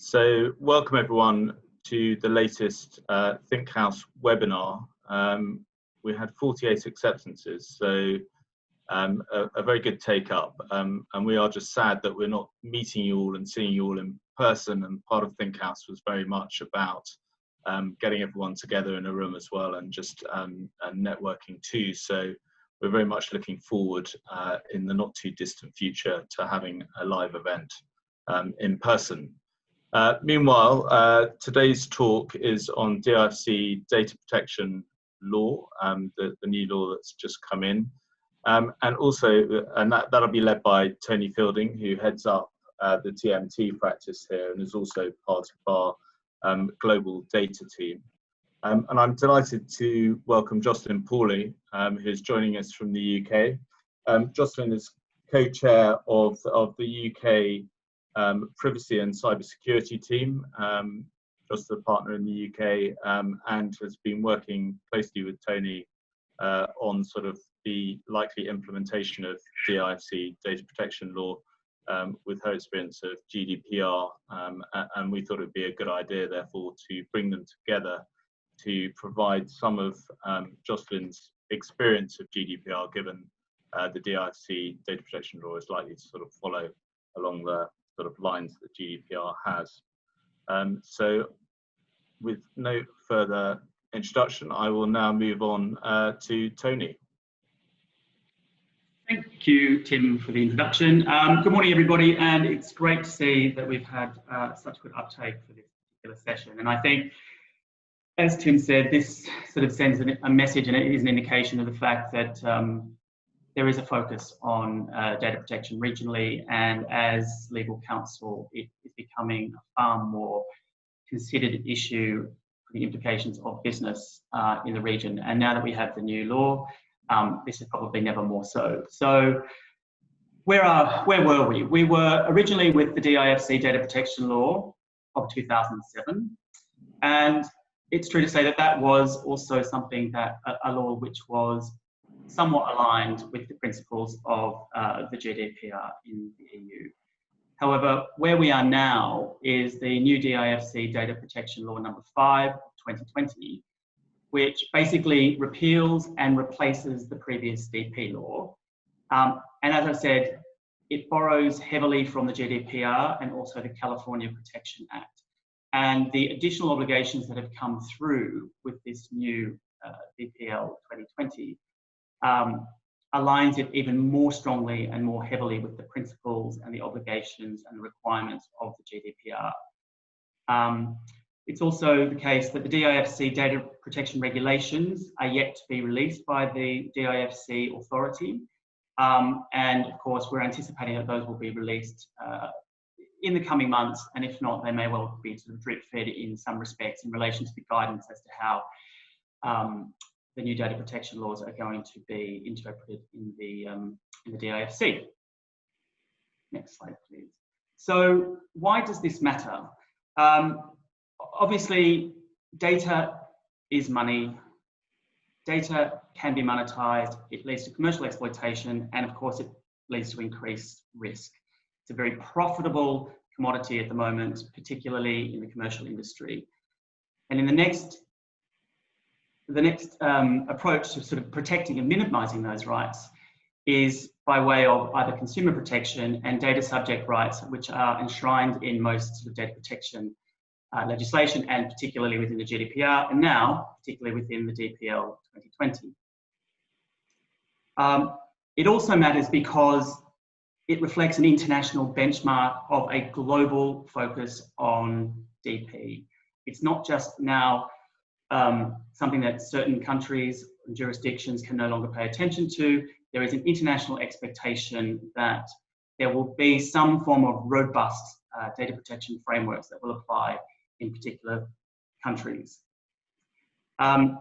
So welcome everyone to the latest ThinkHouse webinar. We had 48 acceptances, so a very good take up, and we are just sad that we're not meeting you all and seeing you all in person, and part of ThinkHouse was very much about getting everyone together in a room as well, and just and networking too. So we're very much looking forward in the not too distant future to having a live event in person. Meanwhile, today's talk is on DIFC data protection law, the new law that's just come in, and that'll be led by Tony Fielding, who heads up the TMT practice here and is also part of our global data team. And I'm delighted to welcome Jocelyn Pawley, who's joining us from the UK. Jocelyn is co-chair of the UK privacy and cybersecurity team, just a partner in the UK, and has been working closely with Tony on sort of the likely implementation of DIFC data protection law with her experience of GDPR, and we thought it would be a good idea therefore to bring them together to provide some of Jocelyn's experience of GDPR, given the DIFC data protection law is likely to sort of follow along the sort of lines that GDPR has. So with no further introduction, I will now move on to Tony. Thank you, Tim, for the introduction. Good morning, everybody, and it's great to see that we've had such good uptake for this particular session. And I think, as Tim said, this sort of sends a message, and it is an indication of the fact that there is a focus on data protection regionally, and as legal counsel, it is becoming a far more considered issue for the implications of business in the region. And now that we have the new law, this is probably never more so. So where were we? We were originally with the DIFC data protection law of 2007. And it's true to say that that was also something that a law which was somewhat aligned with the principles of the GDPR in the EU. However, where we are now is the new DIFC Data Protection Law number 5 of 2020, which basically repeals and replaces the previous DP law. And as I said, it borrows heavily from the GDPR and also the California Protection Act. And the additional obligations that have come through with this new DPL 2020 aligns it even more strongly and more heavily with the principles and the obligations and the requirements of the GDPR. It's also the case that the DIFC data protection regulations are yet to be released by the DIFC authority. And of course, we're anticipating that those will be released in the coming months, and if not, they may well be sort of drip fed in some respects in relation to the guidance as to how the new data protection laws are going to be interpreted in the DIFC. Next slide, please. So why does this matter? Obviously, data is money. Data can be monetized. It leads to commercial exploitation, and of course, it leads to increased risk. It's a very profitable commodity at the moment, particularly in the commercial industry. And in the next approach to sort of protecting and minimizing those rights is by way of either consumer protection and data subject rights, which are enshrined in most sort of data protection legislation, and particularly within the GDPR, and now particularly within the DPL 2020. It also matters because it reflects an international benchmark of a global focus on DP. It's not just now something that certain countries and jurisdictions can no longer pay attention to. There is an international expectation that there will be some form of robust data protection frameworks that will apply in particular countries. And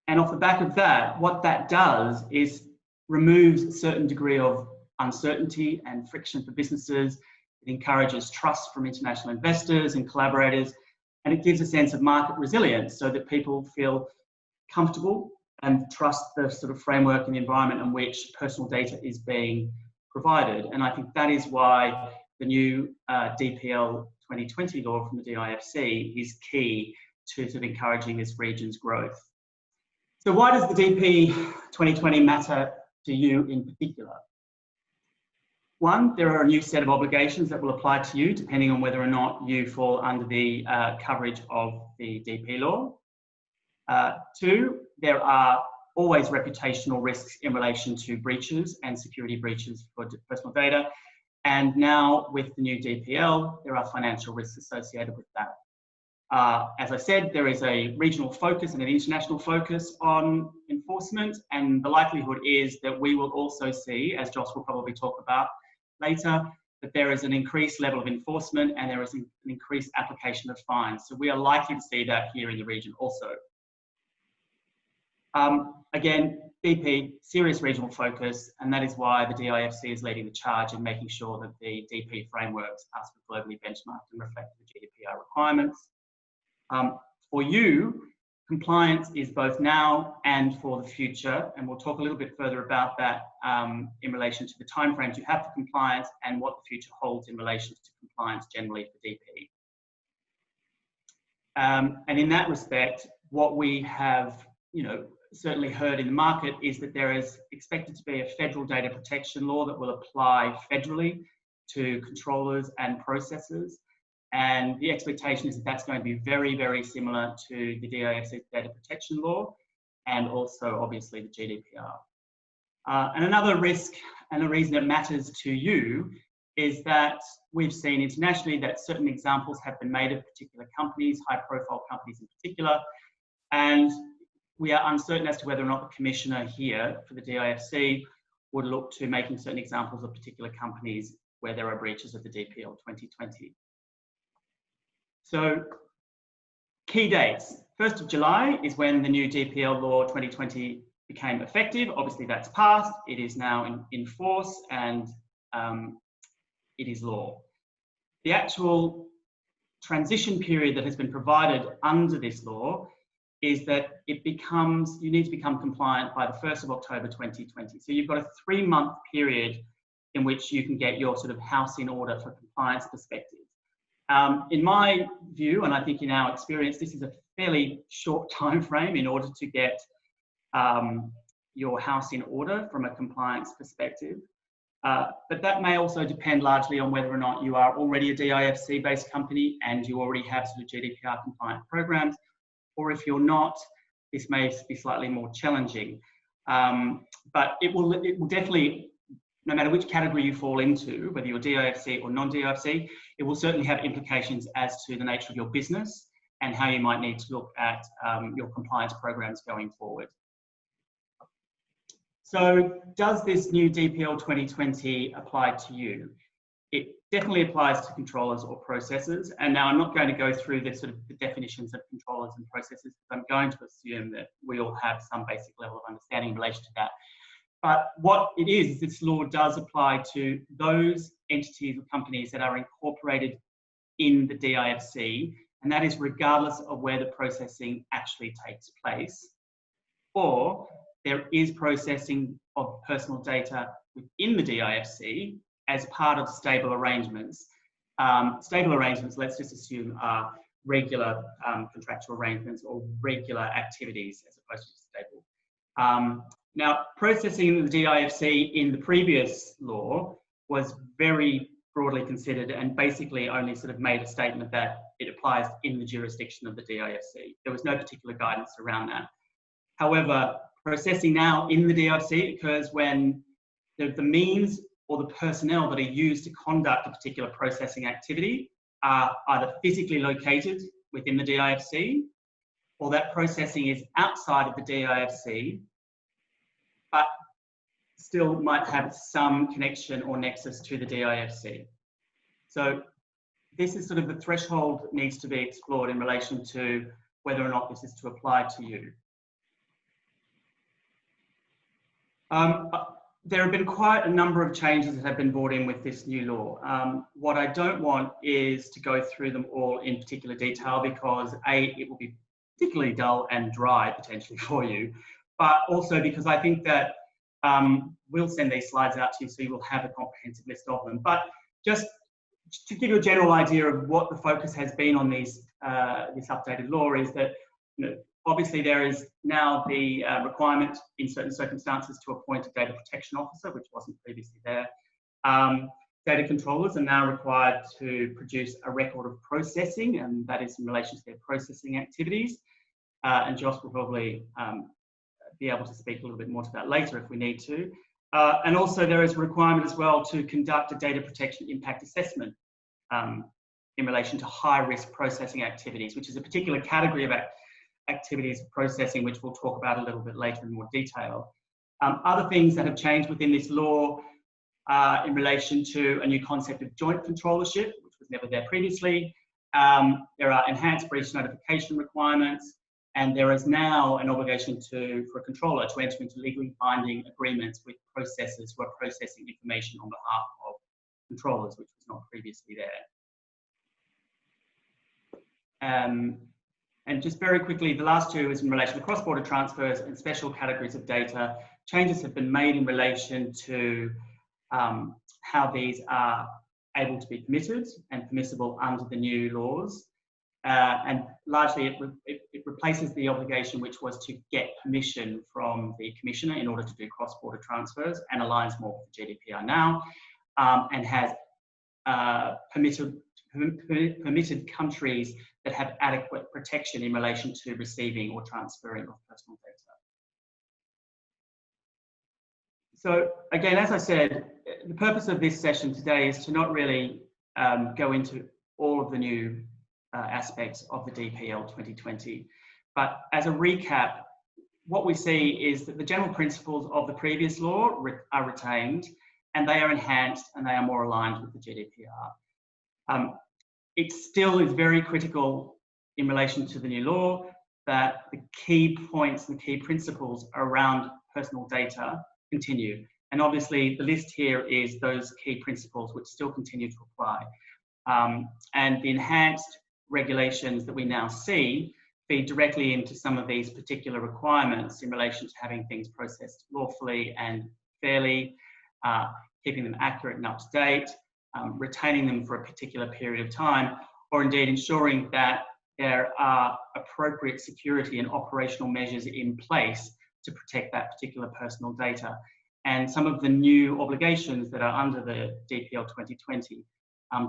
off the back of that, what that does is removes a certain degree of uncertainty and friction for businesses. It encourages trust from international investors and collaborators, and it gives a sense of market resilience so that people feel comfortable and trust the sort of framework and the environment in which personal data is being provided. And I think that is why the new DPL 2020 law from the DIFC is key to sort of encouraging this region's growth. So why does the DP 2020 matter to you in particular? One, there are a new set of obligations that will apply to you depending on whether or not you fall under the coverage of the DP law. Two, there are always reputational risks in relation to breaches and security breaches for personal data. And now with the new DPL, there are financial risks associated with that. As I said, there is a regional focus and an international focus on enforcement, and the likelihood is that we will also see, as Joss will probably talk about later, that there is an increased level of enforcement and there is an increased application of fines. So we are likely to see that here in the region also. Again, DP, serious regional focus, and that is why the DIFC is leading the charge in making sure that the DP frameworks are globally benchmarked and reflect the GDPR requirements. For you, compliance is both now and for the future, and we'll talk a little bit further about that in relation to the timeframes you have for compliance and what the future holds in relation to compliance generally for DP. And in that respect, what we have, certainly heard in the market is that there is expected to be a federal data protection law that will apply federally to controllers and processors. And the expectation is that that's going to be very, very similar to the DIFC data protection law and also obviously the GDPR. And another risk and a reason it matters to you is that we've seen internationally that certain examples have been made of particular companies, high profile companies in particular, and we are uncertain as to whether or not the commissioner here for the DIFC would look to making certain examples of particular companies where there are breaches of the DPL 2020. So, key dates. 1st of July is when the new DPL law 2020 became effective. Obviously that's passed. It is now in force and it is law. The actual transition period that has been provided under this law is that you need to become compliant by the 1st of October 2020. So you've got a 3-month period in which you can get your sort of house in order for compliance perspective. In my view, and I think in our experience, this is a fairly short time frame in order to get your house in order from a compliance perspective. But that may also depend largely on whether or not you are already a DIFC-based company and you already have sort of GDPR compliant programs, or if you're not, this may be slightly more challenging. But it will definitely, no matter which category you fall into, whether you're DIFC or non-DIFC, it will certainly have implications as to the nature of your business and how you might need to look at your compliance programs going forward. So does this new DPL 2020 apply to you? It definitely applies to controllers or processors. And now I'm not going to go through the sort of the definitions of controllers and processors, because I'm going to assume that we all have some basic level of understanding in relation to that. But what it is this law does apply to those entities or companies that are incorporated in the DIFC, and that is regardless of where the processing actually takes place, or there is processing of personal data within the DIFC as part of stable arrangements. Stable arrangements, let's just assume, are regular contractual arrangements or regular activities as opposed to stable. Now, processing in the DIFC in the previous law was very broadly considered and basically only sort of made a statement that it applies in the jurisdiction of the DIFC. There was no particular guidance around that. However, processing now in the DIFC occurs when the means or the personnel that are used to conduct a particular processing activity are either physically located within the DIFC, or that processing is outside of the DIFC, but still might have some connection or nexus to the DIFC. So this is sort of the threshold that needs to be explored in relation to whether or not this is to apply to you. There have been quite a number of changes that have been brought in with this new law. What I don't want is to go through them all in particular detail because A, it will be particularly dull and dry potentially for you, but also because I think that we'll send these slides out to you so you will have a comprehensive list of them. But just to give you a general idea of what the focus has been on this updated law is that, obviously there is now the requirement in certain circumstances to appoint a data protection officer, which wasn't previously there. Data controllers are now required to produce a record of processing, and that is in relation to their processing activities. And Josh will probably be able to speak a little bit more to that later if we need to. And also there is a requirement as well to conduct a data protection impact assessment in relation to high-risk processing activities, which is a particular category of activities of processing, which we'll talk about a little bit later in more detail. Other things that have changed within this law in relation to a new concept of joint controllership, which was never there previously. There are enhanced breach notification requirements, and there is now an obligation for a controller to enter into legally binding agreements with processors who are processing information on behalf of controllers, which was not previously there. And just very quickly, the last two is in relation to cross-border transfers and special categories of data. Changes have been made in relation to how these are able to be permitted and permissible under the new laws. And largely it replaces the obligation which was to get permission from the Commissioner in order to do cross-border transfers, and aligns more with the GDPR now, and has permitted countries that have adequate protection in relation to receiving or transferring of personal data. So again, as I said, the purpose of this session today is to not really go into all of the new aspects of the DPL 2020. But as a recap, what we see is that the general principles of the previous law are retained, and they are enhanced, and they are more aligned with the GDPR. It still is very critical in relation to the new law that the key points and key principles around personal data continue. And obviously the list here is those key principles which still continue to apply. And the enhanced regulations that we now see feed directly into some of these particular requirements in relation to having things processed lawfully and fairly, keeping them accurate and up to date, retaining them for a particular period of time, or indeed ensuring that there are appropriate security and operational measures in place to protect that particular personal data. And some of the new obligations that are under the DPL 2020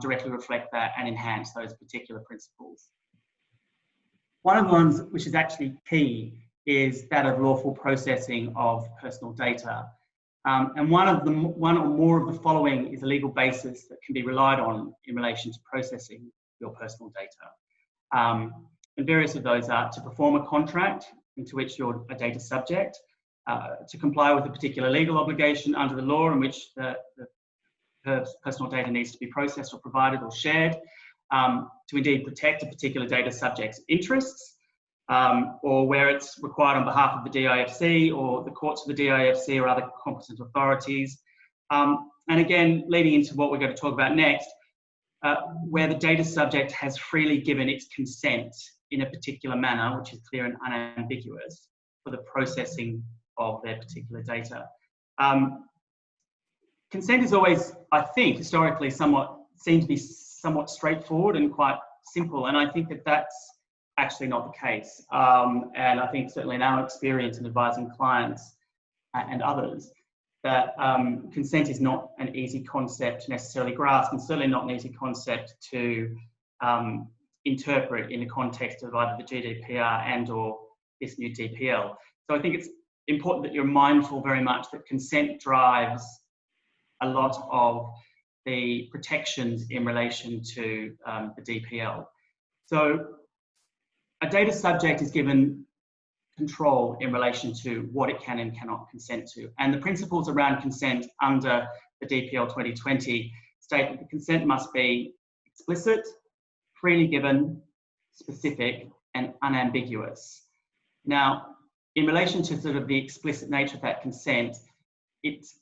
directly reflect that and enhance those particular principles. One of the ones which is actually key is that of lawful processing of personal data. And one or more of the following is a legal basis that can be relied on in relation to processing your personal data. And various of those are to perform a contract into which you're a data subject, to comply with a particular legal obligation under the law in which the personal data needs to be processed or provided or shared, to indeed protect a particular data subject's interests, or where it's required on behalf of the DIFC or the courts of the DIFC or other competent authorities. And again, leading into what we're going to talk about next, where the data subject has freely given its consent in a particular manner, which is clear and unambiguous, for the processing of their particular data. Consent is always, I think, historically seemed to be somewhat straightforward and quite simple, and I think that that's actually not the case. And I think certainly in our experience in advising clients and others, that consent is not an easy concept to necessarily grasp, and certainly not an easy concept to interpret in the context of either the GDPR and or this new DPL. So I think it's important that you're mindful very much that consent drives a lot of the protections in relation to the DPL. So a data subject is given control in relation to what it can and cannot consent to. And the principles around consent under the DPL 2020 state that the consent must be explicit, freely given, specific, and unambiguous. Now, in relation to sort of the explicit nature of that consent, it's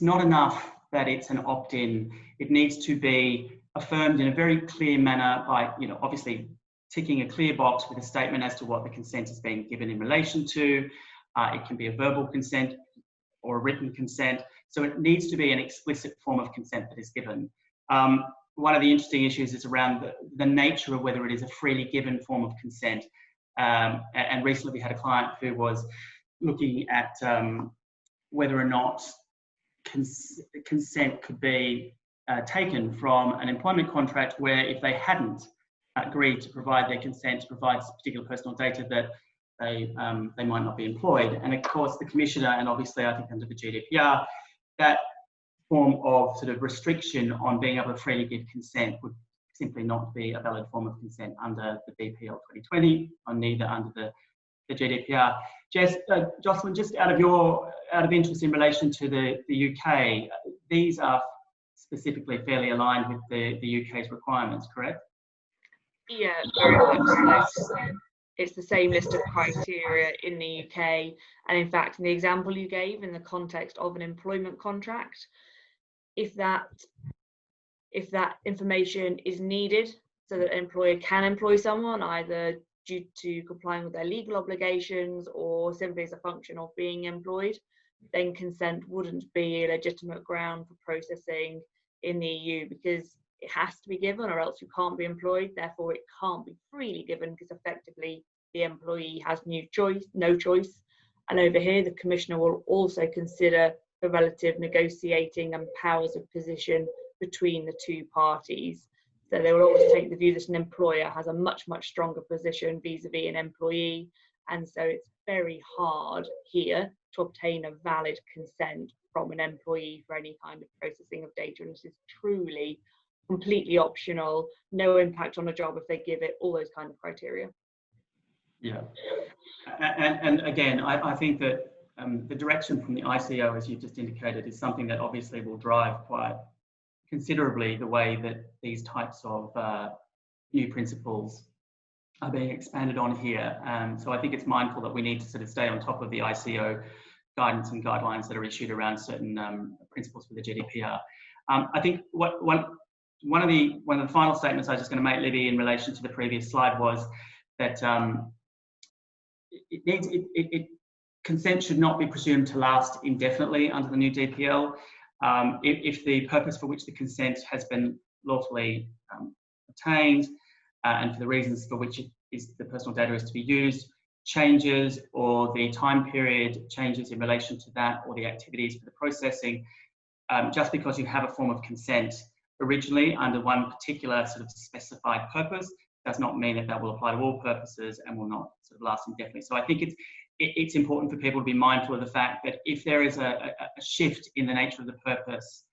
not enough that it's an opt-in. It needs to be affirmed in a very clear manner by, obviously ticking a clear box with a statement as to what the consent is being given in relation to. It can be a verbal consent or a written consent. So it needs to be an explicit form of consent that is given. one of the interesting issues is around the nature of whether it is a freely given form of consent. And recently we had a client who was looking at whether or not consent could be taken from an employment contract where if they hadn't agreed to provide their consent to provide particular personal data, that they might not be employed. And of course the Commissioner, and obviously I think under the GDPR, that form of sort of restriction on being able to freely give consent would simply not be a valid form of consent under the DPL 2020, or neither under the GDPR. Jocelyn, just out of interest in relation to the UK, these are specifically fairly aligned with the UK's requirements, correct? Yeah, very much so. It's the same list of criteria in the UK, and in fact, in the example you gave in the context of an employment contract, if that information is needed so that an employer can employ someone either due to complying with their legal obligations or simply as a function of being employed, then consent wouldn't be a legitimate ground for processing in the EU, because it has to be given or else you can't be employed. Therefore, it can't be freely given because effectively the employee has no choice. And over here, the Commissioner will also consider the relative negotiating and powers of position between the two parties. So they will always take the view that an employer has a much, much stronger position vis-a-vis an employee. And so it's very hard here to obtain a valid consent from an employee for any kind of processing of data. And this is truly completely optional, no impact on a job if they give it, all those kind of criteria. Yeah, and again, I think that the direction from the ICO, as you've just indicated, is something that obviously will drive quite considerably the way that these types of new principles are being expanded on here. So I think it's mindful that we need to sort of stay on top of the ICO guidance and guidelines that are issued around certain principles for the GDPR. I think one of the final statements I was just going to make, Libby, in relation to the previous slide was that consent should not be presumed to last indefinitely under the new DPL. If the purpose for which the consent has been lawfully obtained and for the reasons for which the personal data is to be used changes, or the time period changes in relation to that, or the activities for the processing, just because you have a form of consent originally under one particular sort of specified purpose does not mean that that will apply to all purposes and will not sort of last indefinitely. So I think it's important for people to be mindful of the fact that if there is a shift in the nature of the purpose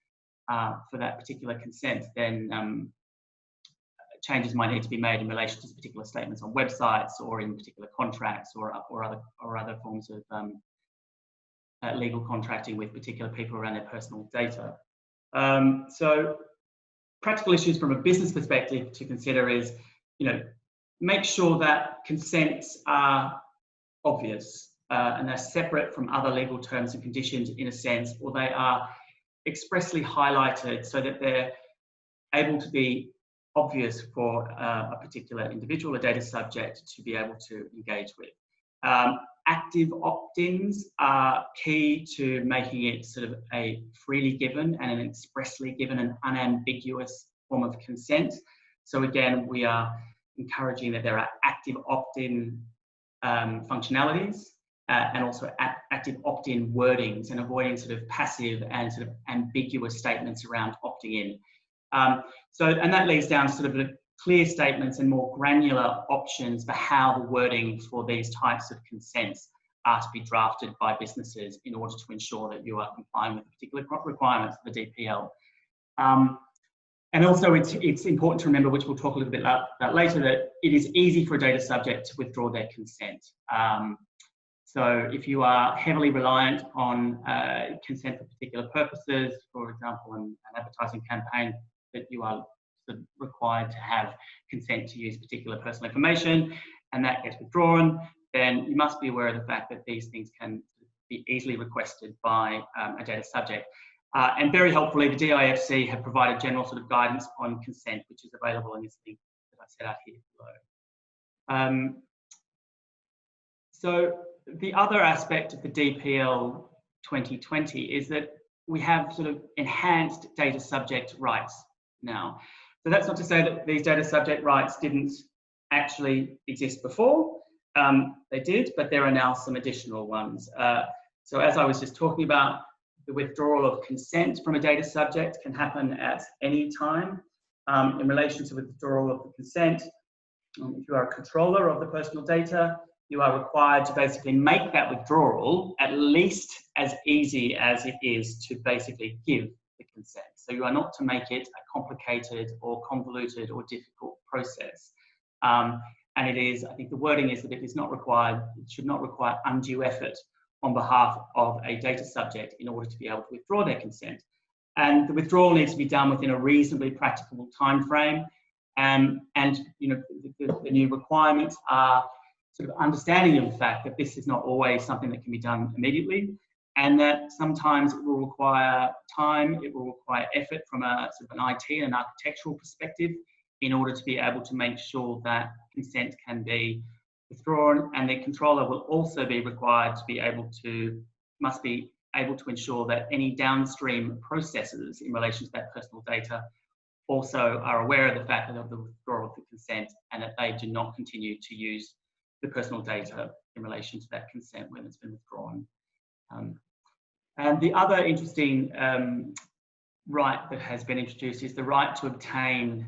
for that particular consent, then changes might need to be made in relation to particular statements on websites or in particular contracts or other forms of legal contracting with particular people around their personal data. So practical issues from a business perspective to consider is, make sure that consents are obvious and they're separate from other legal terms and conditions in a sense, or they are expressly highlighted so that they're able to be obvious for a particular individual or data subject to be able to engage with. Active opt-ins are key to making it sort of a freely given and an expressly given and unambiguous form of consent. So again, we are encouraging that there are active opt-in functionalities and also active opt-in wordings, and avoiding sort of passive and sort of ambiguous statements around opting in. And that leads down to sort of clear statements and more granular options for how the wording for these types of consents are to be drafted by businesses in order to ensure that you are complying with the particular requirements of the DPL. And also it's important to remember, which we'll talk a little bit about later, that it is easy for a data subject to withdraw their consent. So if you are heavily reliant on consent for particular purposes, for example, an advertising campaign that you are sort of required to have consent to use particular personal information, and that gets withdrawn, then you must be aware of the fact that these things can be easily requested by a data subject. And very helpfully, the DIFC have provided general sort of guidance on consent, which is available in this link that I set out here below. So the other aspect of the DPL 2020 is that we have sort of enhanced data subject rights now. So that's not to say that these data subject rights didn't actually exist before. They did, but there are now some additional ones. So as I was just talking about, the withdrawal of consent from a data subject can happen at any time. In relation to withdrawal of the consent, if you are a controller of the personal data, you are required to basically make that withdrawal at least as easy as it is to basically give the consent. So you are not to make it a complicated or convoluted or difficult process. And it is, I think the wording is that it is not required, it should not require undue effort on behalf of a data subject in order to be able to withdraw their consent. And the withdrawal needs to be done within a reasonably practicable time frame. And you know, the new requirements are sort of understanding of the fact that this is not always something that can be done immediately, and that sometimes it will require time, it will require effort from a sort of an IT and architectural perspective in order to be able to make sure that consent can be withdrawn, and the controller will also be required to be able to, must be able to ensure that any downstream processes in relation to that personal data also are aware of the fact of the withdrawal of the consent, and that they do not continue to use the personal data in relation to that consent when it's been withdrawn. And the other interesting right that has been introduced is the right to obtain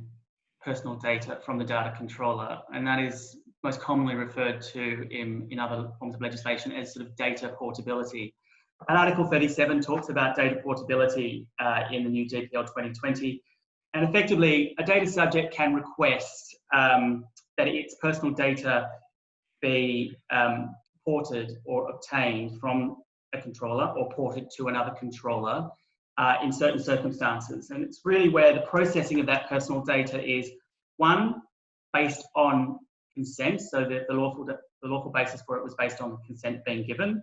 personal data from the data controller, and that is most commonly referred to in other forms of legislation as sort of data portability. And Article 37 talks about data portability in the new DPL 2020, and effectively a data subject can request that its personal data be ported or obtained from a controller or ported to another controller in certain circumstances. And it's really where the processing of that personal data is, one, based on consent, so that the lawful basis for it was based on consent being given,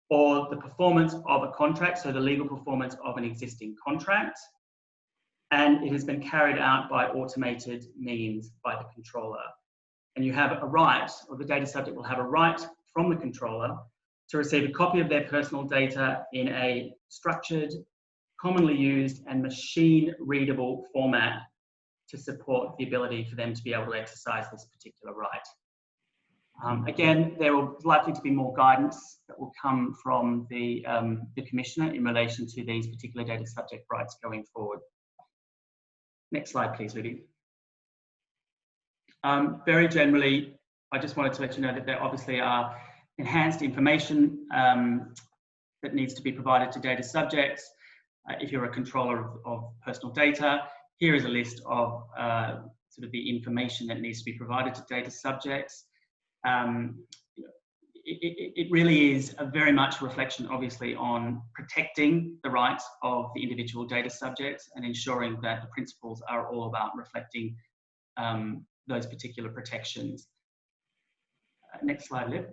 or the performance of a contract, so the legal performance of an existing contract, and it has been carried out by automated means by the controller. And you have a right, or the data subject will have a right from the controller to receive a copy of their personal data in a structured, commonly used and machine readable format to support the ability for them to be able to exercise this particular right. Again, there will likely to be more guidance that will come from the Commissioner in relation to these particular data subject rights going forward. Next slide, please, Libby. Very generally, I just wanted to let you know that there obviously are enhanced information that needs to be provided to data subjects. If you're a controller of personal data, here is a list of sort of the information that needs to be provided to data subjects. It really is a very much a reflection, obviously, on protecting the rights of the individual data subjects and ensuring that the principles are all about reflecting those particular protections. Next slide, Liv.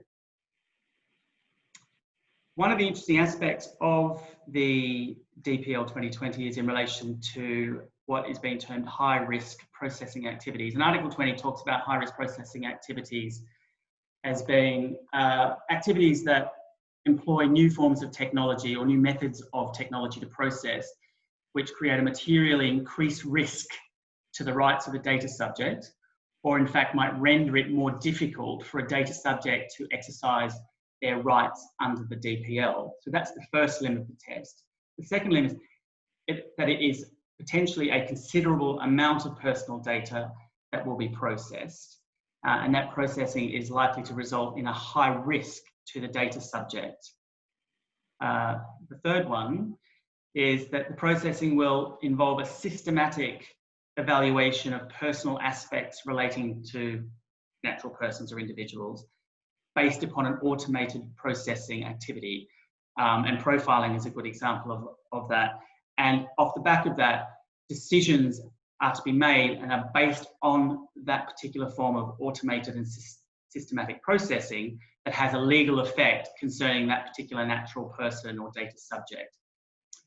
One of the interesting aspects of the DPL 2020 is in relation to what is being termed high-risk processing activities. And Article 20 talks about high-risk processing activities as being activities that employ new forms of technology or new methods of technology to process, which create a materially increased risk to the rights of the data subject, or in fact might render it more difficult for a data subject to exercise their rights under the DPL. So that's the first limb of the test. The second limb is that it is potentially a considerable amount of personal data that will be processed. And that processing is likely to result in a high risk to the data subject. The third one is that the processing will involve a systematic evaluation of personal aspects relating to natural persons or individuals based upon an automated processing activity. And profiling is a good example of that. And off the back of that, decisions are to be made and are based on that particular form of automated and systematic processing that has a legal effect concerning that particular natural person or data subject.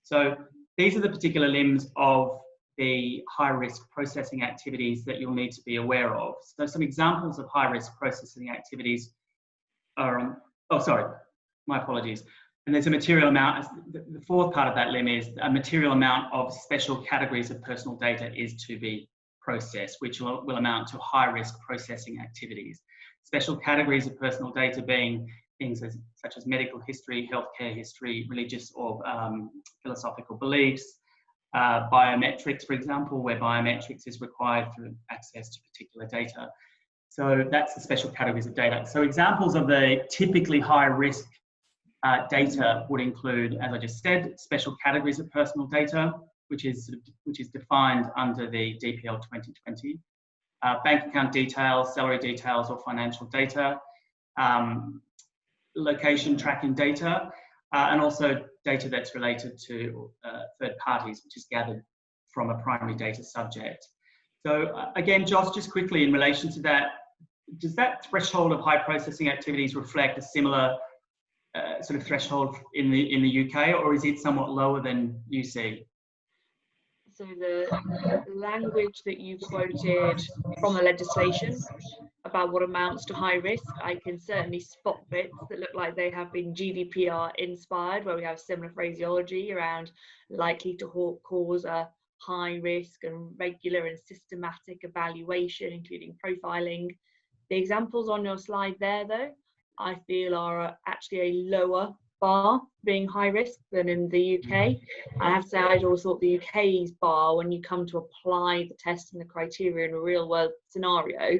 So these are the particular limbs of the high-risk processing activities that you'll need to be aware of. So some examples of high-risk processing activities are on, oh, sorry, my apologies. And there's a material amount, the fourth part of that limb is a material amount of special categories of personal data is to be process, which will amount to high-risk processing activities. Special categories of personal data being things such as medical history, healthcare history, religious or philosophical beliefs, biometrics, for example, where biometrics is required for access to particular data. So that's the special categories of data. So examples of the typically high-risk data would include, as I just said, special categories of personal data, which is defined under the DPL 2020. Bank account details, salary details, or financial data, location tracking data, and also data that's related to third parties, which is gathered from a primary data subject. So again, Josh, just quickly in relation to that, does that threshold of high processing activities reflect a similar sort of threshold in the UK, or is it somewhat lower than you see? So the language that you quoted from the legislation about what amounts to high risk, I can certainly spot bits that look like they have been GDPR inspired, where we have similar phraseology around likely to cause a high risk and regular and systematic evaluation, including profiling. The examples on your slide there, though, I feel are actually a lower bar being high risk than in the UK. I have to say, I'd always thought the UK's bar, when you come to apply the test and the criteria in a real world scenario,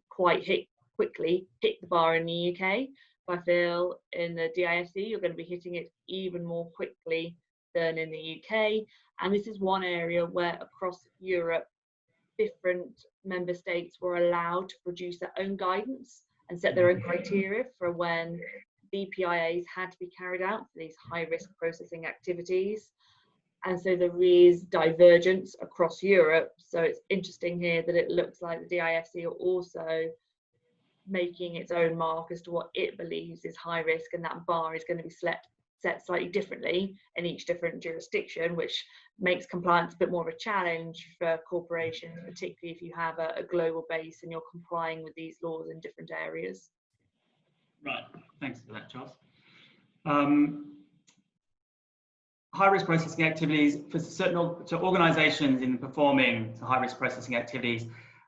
quite quickly hit the bar in the UK. But I feel in the DIFC, you're going to be hitting it even more quickly than in the UK. And this is one area where across Europe, different member states were allowed to produce their own guidance and set their own criteria for when DPIAs had to be carried out for these high-risk processing activities. And so there is divergence across Europe. So it's interesting here that it looks like the DIFC are also making its own mark as to what it believes is high risk, and that bar is going to be set slightly differently in each different jurisdiction, which makes compliance a bit more of a challenge for corporations, particularly if you have a global base and you're complying with these laws in different areas. Right, thanks for that, Charles. High-risk processing activities for certain organisations in performing high-risk processing activities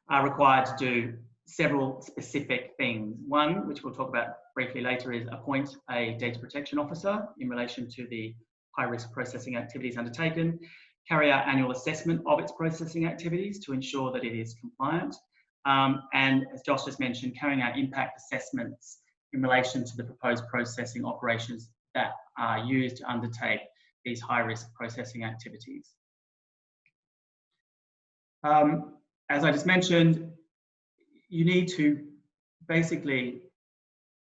are required to do several specific things. One, which we'll talk about briefly later, is appoint a data protection officer in relation to the high-risk processing activities undertaken, carry out annual assessment of its processing activities to ensure that it is compliant, and as Josh just mentioned, carrying out impact assessments in relation to the proposed processing operations that are used to undertake these high-risk processing activities. As I just mentioned, you need to basically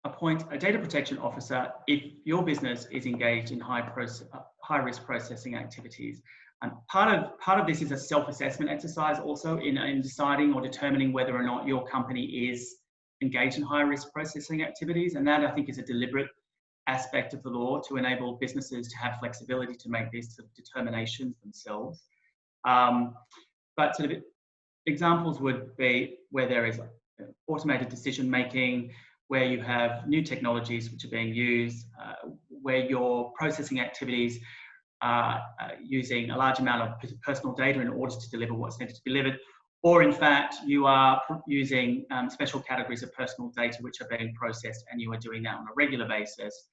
appoint a data protection officer if your business is engaged in high-risk processing activities. And part of this is a self-assessment exercise also in deciding or determining whether or not your company is engaged in high-risk processing activities. And that, I think, is a deliberate aspect of the law to enable businesses to have flexibility to make these sort of determinations themselves. But sort of examples would be where there is automated decision making, where you have new technologies which are being used, where your processing activities are using a large amount of personal data in order to deliver what's needed to be delivered, or in fact you are using special categories of personal data which are being processed and you are doing that on a regular basis,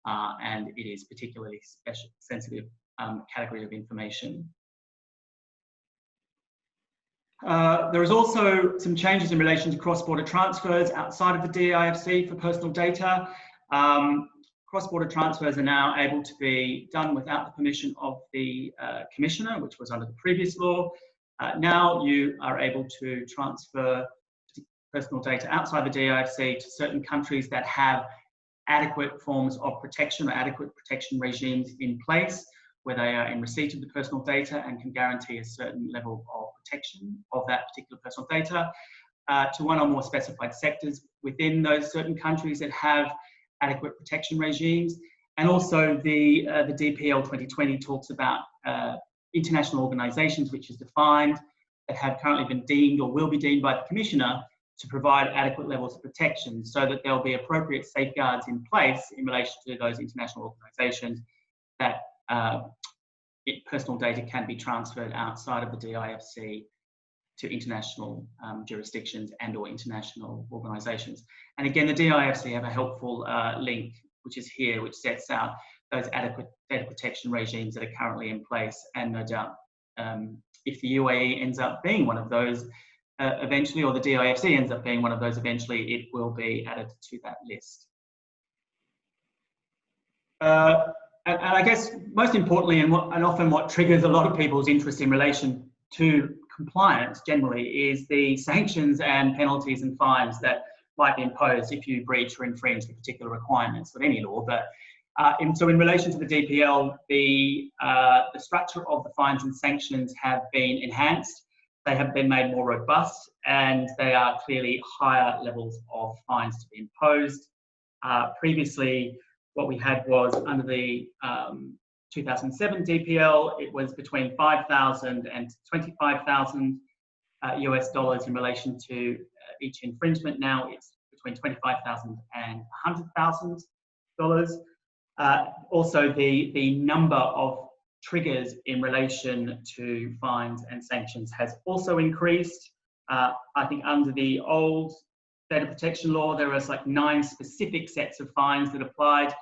and it is particularly sensitive category of information. There is also some changes in relation to cross-border transfers outside of the DIFC for personal data. Cross-border transfers are now able to be done without the permission of the Commissioner, which was under the previous law. Now you are able to transfer personal data outside the DIFC to certain countries that have adequate forms of protection or adequate protection regimes in place, where they are in receipt of the personal data and can guarantee a certain level of protection of that particular personal data, to one or more specified sectors within those certain countries that have adequate protection regimes. And also the DPL 2020 talks about international organisations, which is defined, that have currently been deemed or will be deemed by the Commissioner to provide adequate levels of protection, so that there will be appropriate safeguards in place in relation to those international organisations that personal data can be transferred outside of the DIFC to international jurisdictions and or international organisations. And again, the DIFC have a helpful link, which is here, which sets out those adequate data protection regimes that are currently in place. And no doubt, if the UAE ends up being one of those eventually, or the DIFC ends up being one of those eventually, it will be added to that list. And I guess most importantly, and often what triggers a lot of people's interest in relation to compliance generally, is the sanctions and penalties and fines that might be imposed if you breach or infringe the particular requirements of any law. But so in relation to the DPL, the structure of the fines and sanctions have been enhanced. They have been made more robust, and they are clearly higher levels of fines to be imposed. Previously, what we had was under the 2007 DPL, it was between $5,000 and $25,000 US dollars in relation to each infringement. Now it's between $25,000 and $100,000. Also, the number of triggers in relation to fines and sanctions has also increased. I think under the old data protection law, there was like 9 specific sets of fines that applied.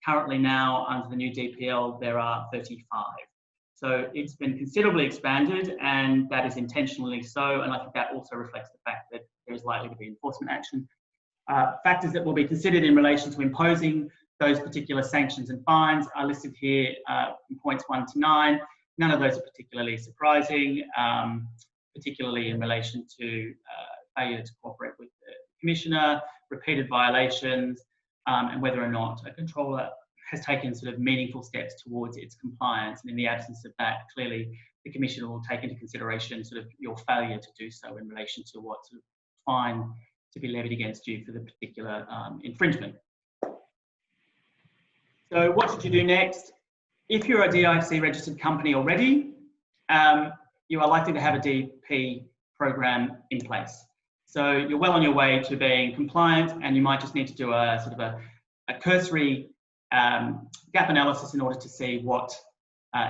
Currently now, under the new DPL, there are 35. So it's been considerably expanded, and that is intentionally so. And I think that also reflects the fact that there is likely to be enforcement action. Factors that will be considered in relation to imposing those particular sanctions and fines are listed here in points 1 to 9. None of those are particularly surprising, particularly in relation to failure to cooperate with the Commissioner, repeated violations, and whether or not a controller has taken sort of meaningful steps towards its compliance. And in the absence of that, clearly the Commissioner will take into consideration sort of your failure to do so in relation to what sort of fine to be levied against you for the particular infringement. So what should you do next? If you're a DIFC registered company already, you are likely to have a DP program in place. So you're well on your way to being compliant, and you might just need to do a sort of a cursory gap analysis in order to see what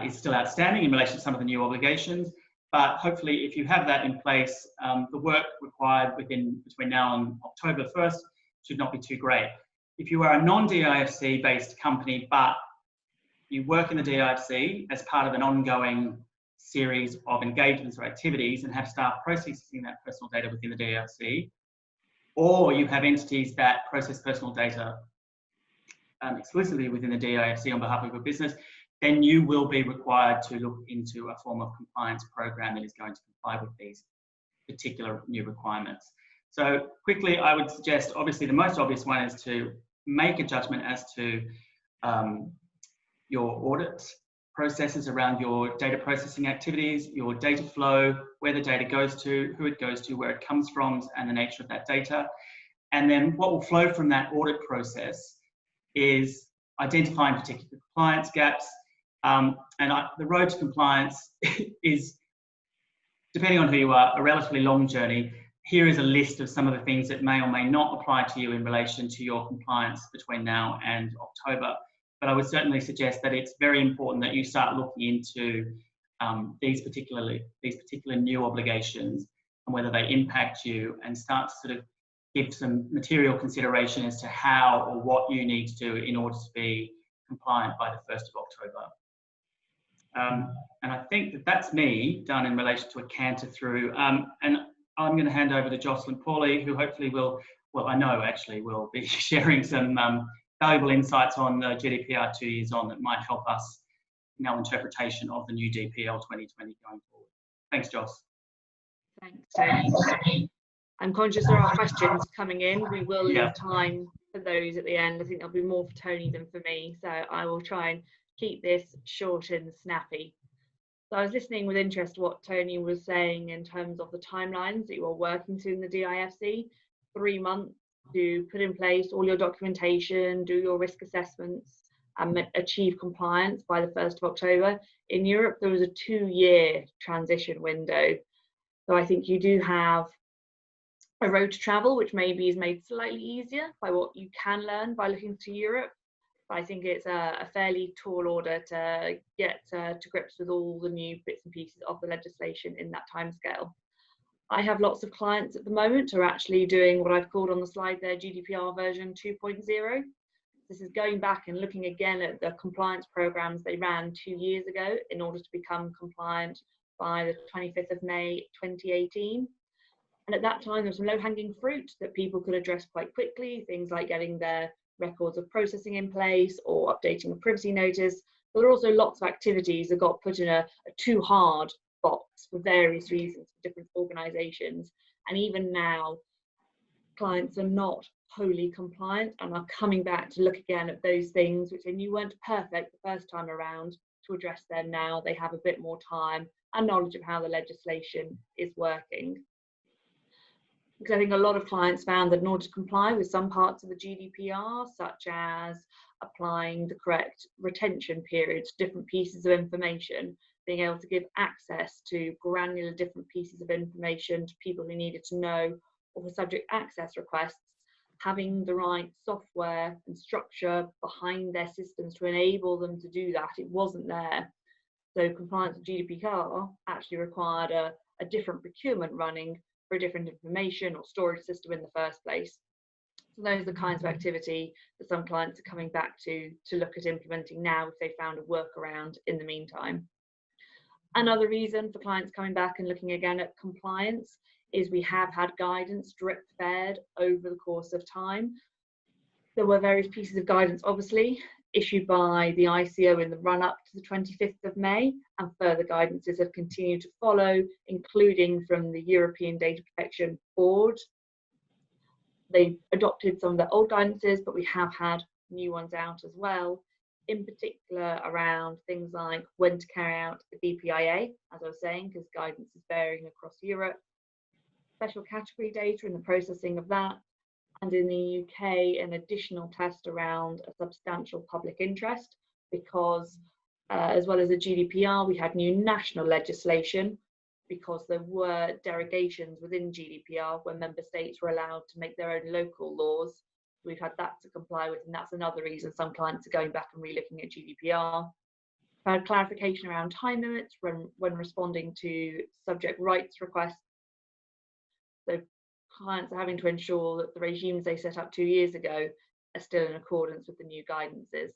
is still outstanding in relation to some of the new obligations. But hopefully, if you have that in place, the work required between now and October 1st should not be too great. If you are a non-DIFC based company, but you work in the DIFC as part of an ongoing series of engagements or activities and have staff processing that personal data within the DIFC, or you have entities that process personal data exclusively within the DIFC on behalf of your business, then you will be required to look into a form of compliance program that is going to comply with these particular new requirements. So quickly, I would suggest, obviously the most obvious one is to make a judgment as to your audit processes around your data processing activities, your data flow, where the data goes to, who it goes to, where it comes from, and the nature of that data. And then what will flow from that audit process is identifying particular compliance gaps. The road to compliance is, depending on who you are, a relatively long journey. Here is a list of some of the things that may or may not apply to you in relation to your compliance between now and October. But I would certainly suggest that it's very important that you start looking into these particular new obligations and whether they impact you, and start to sort of give some material consideration as to how or what you need to do in order to be compliant by the 1st of October. And I think that that's me done in relation to a canter through. And I'm going to hand over to Jocelyn Pauly, who hopefully will, well, I know actually will be sharing some valuable insights on the GDPR 2 years on that might help us in our interpretation of the new DPL 2020 going forward. Thanks, Joss. Thanks, Tony. I'm conscious there are questions coming in. We will leave time for those at the end. I think there'll be more for Tony than for me, so I will try and keep this short and snappy. So I was listening with interest to what Tony was saying in terms of the timelines that you are working to in the DIFC. 3 months to put in place all your documentation, do your risk assessments, and achieve compliance by the 1st of October. In Europe, there was a 2-year transition window. So I think you do have a road to travel, which maybe is made slightly easier by what you can learn by looking to Europe. But I think it's a fairly tall order to get to grips with all the new bits and pieces of the legislation in that timescale. I have lots of clients at the moment who are actually doing what I've called on the slide there, GDPR version 2.0. This is going back and looking again at the compliance programs they ran 2 years ago in order to become compliant by the 25th of May 2018. And at that time, there was some low-hanging fruit that people could address quite quickly, things like getting their records of processing in place or updating a privacy notice. But there are also lots of activities that got put in a too hard box for various reasons for different organisations. And even now, clients are not wholly compliant and are coming back to look again at those things which they knew weren't perfect the first time around, to address them now. They have a bit more time and knowledge of how the legislation is working. Because I think a lot of clients found that in order to comply with some parts of the GDPR, such as applying the correct retention periods to different pieces of information, being able to give access to granular different pieces of information to people who needed to know, or for subject access requests, having the right software and structure behind their systems to enable them to do that, it wasn't there. So compliance with GDPR actually required a different procurement running for a different information or storage system in the first place. So those are the kinds of activity that some clients are coming back to look at implementing now if they found a workaround in the meantime. Another reason for clients coming back and looking again at compliance is we have had guidance drip fed over the course of time. There were various pieces of guidance, obviously, issued by the ICO in the run-up to the 25th of May, and further guidances have continued to follow, including from the European Data Protection Board. They adopted some of their old guidances, but we have had new ones out as well, in particular around things like when to carry out a DPIA, as I was saying, because guidance is varying across Europe, special category data and the processing of that, and in the UK, an additional test around a substantial public interest, because as well as the GDPR, we had new national legislation, because there were derogations within GDPR where member states were allowed to make their own local laws. We've had that to comply with, and that's another reason some clients are going back and re-looking at GDPR. We've had clarification around time limits when responding to subject rights requests. So clients are having to ensure that the regimes they set up 2 years ago are still in accordance with the new guidances.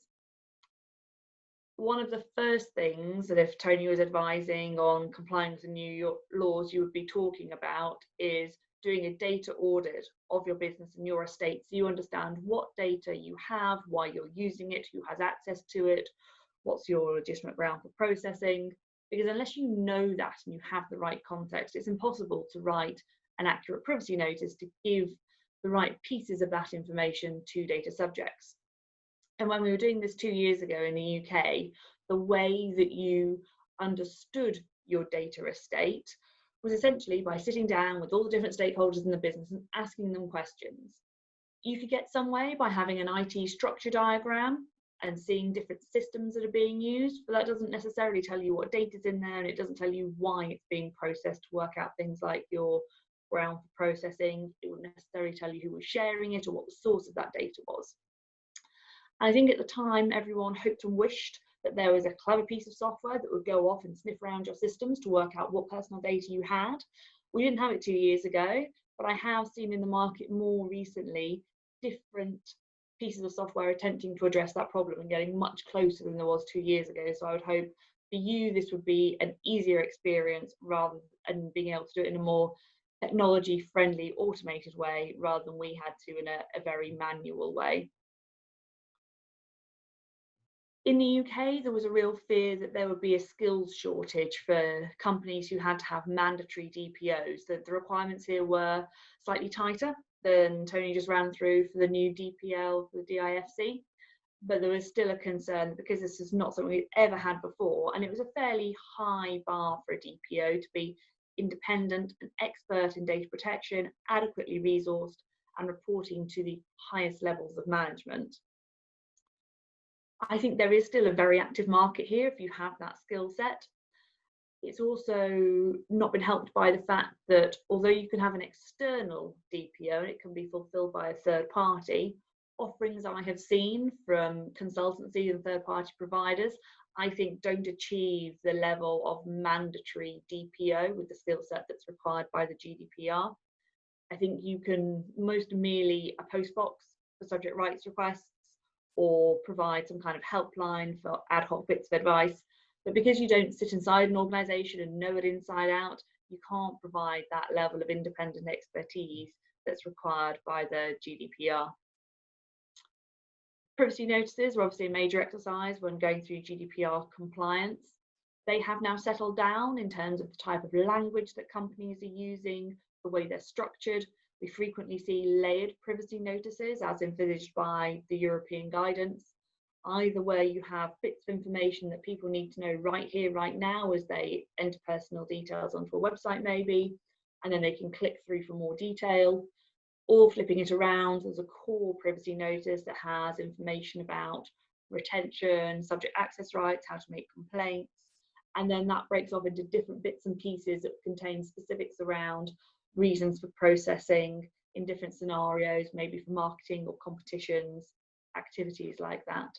One of the first things that if Tony was advising on complying with the new laws you would be talking about is doing a data audit of your business and your estate, so you understand what data you have, why you're using it, who has access to it, what's your legitimate ground for processing, because unless you know that and you have the right context, it's impossible to write an accurate privacy notice to give the right pieces of that information to data subjects. And when we were doing this 2 years ago in the UK, the way that you understood your data estate was essentially by sitting down with all the different stakeholders in the business and asking them questions. You could get some way by having an IT structure diagram and seeing different systems that are being used, but that doesn't necessarily tell you what data's in there, and it doesn't tell you why it's being processed to work out things like your ground for processing. It wouldn't necessarily tell you who was sharing it or what the source of that data was. I think at the time everyone hoped and wished that there was a clever piece of software that would go off and sniff around your systems to work out what personal data you had. We didn't have it 2 years ago, but I have seen in the market more recently different pieces of software attempting to address that problem and getting much closer than there was 2 years ago. So I would hope for you this would be an easier experience rather than being able to do it in a more technology friendly automated way rather than we had to in a very manual way. In the UK, there was a real fear that there would be a skills shortage for companies who had to have mandatory DPOs, that the requirements here were slightly tighter than Tony just ran through for the new DPL for the DIFC. But there was still a concern because this is not something we've ever had before, and it was a fairly high bar for a DPO to be independent and expert in data protection, adequately resourced, and reporting to the highest levels of management. I think there is still a very active market here if you have that skill set. It's also not been helped by the fact that although you can have an external DPO and it can be fulfilled by a third party, offerings I have seen from consultancy and third party providers I think don't achieve the level of mandatory DPO with the skill set that's required by the GDPR. I think you can most merely a post box for subject rights requests or provide some kind of helpline for ad hoc bits of advice. But because you don't sit inside an organisation and know it inside out, you can't provide that level of independent expertise that's required by the GDPR. Privacy notices are obviously a major exercise when going through GDPR compliance. They have now settled down in terms of the type of language that companies are using, the way they're structured. We frequently see layered privacy notices as envisaged by the European guidance, either where you have bits of information that people need to know right here, right now as they enter personal details onto a website maybe, and then they can click through for more detail, or flipping it around, there's a core privacy notice that has information about retention, subject access rights, how to make complaints, and then that breaks off into different bits and pieces that contain specifics around reasons for processing in different scenarios, maybe for marketing or competitions, activities like that.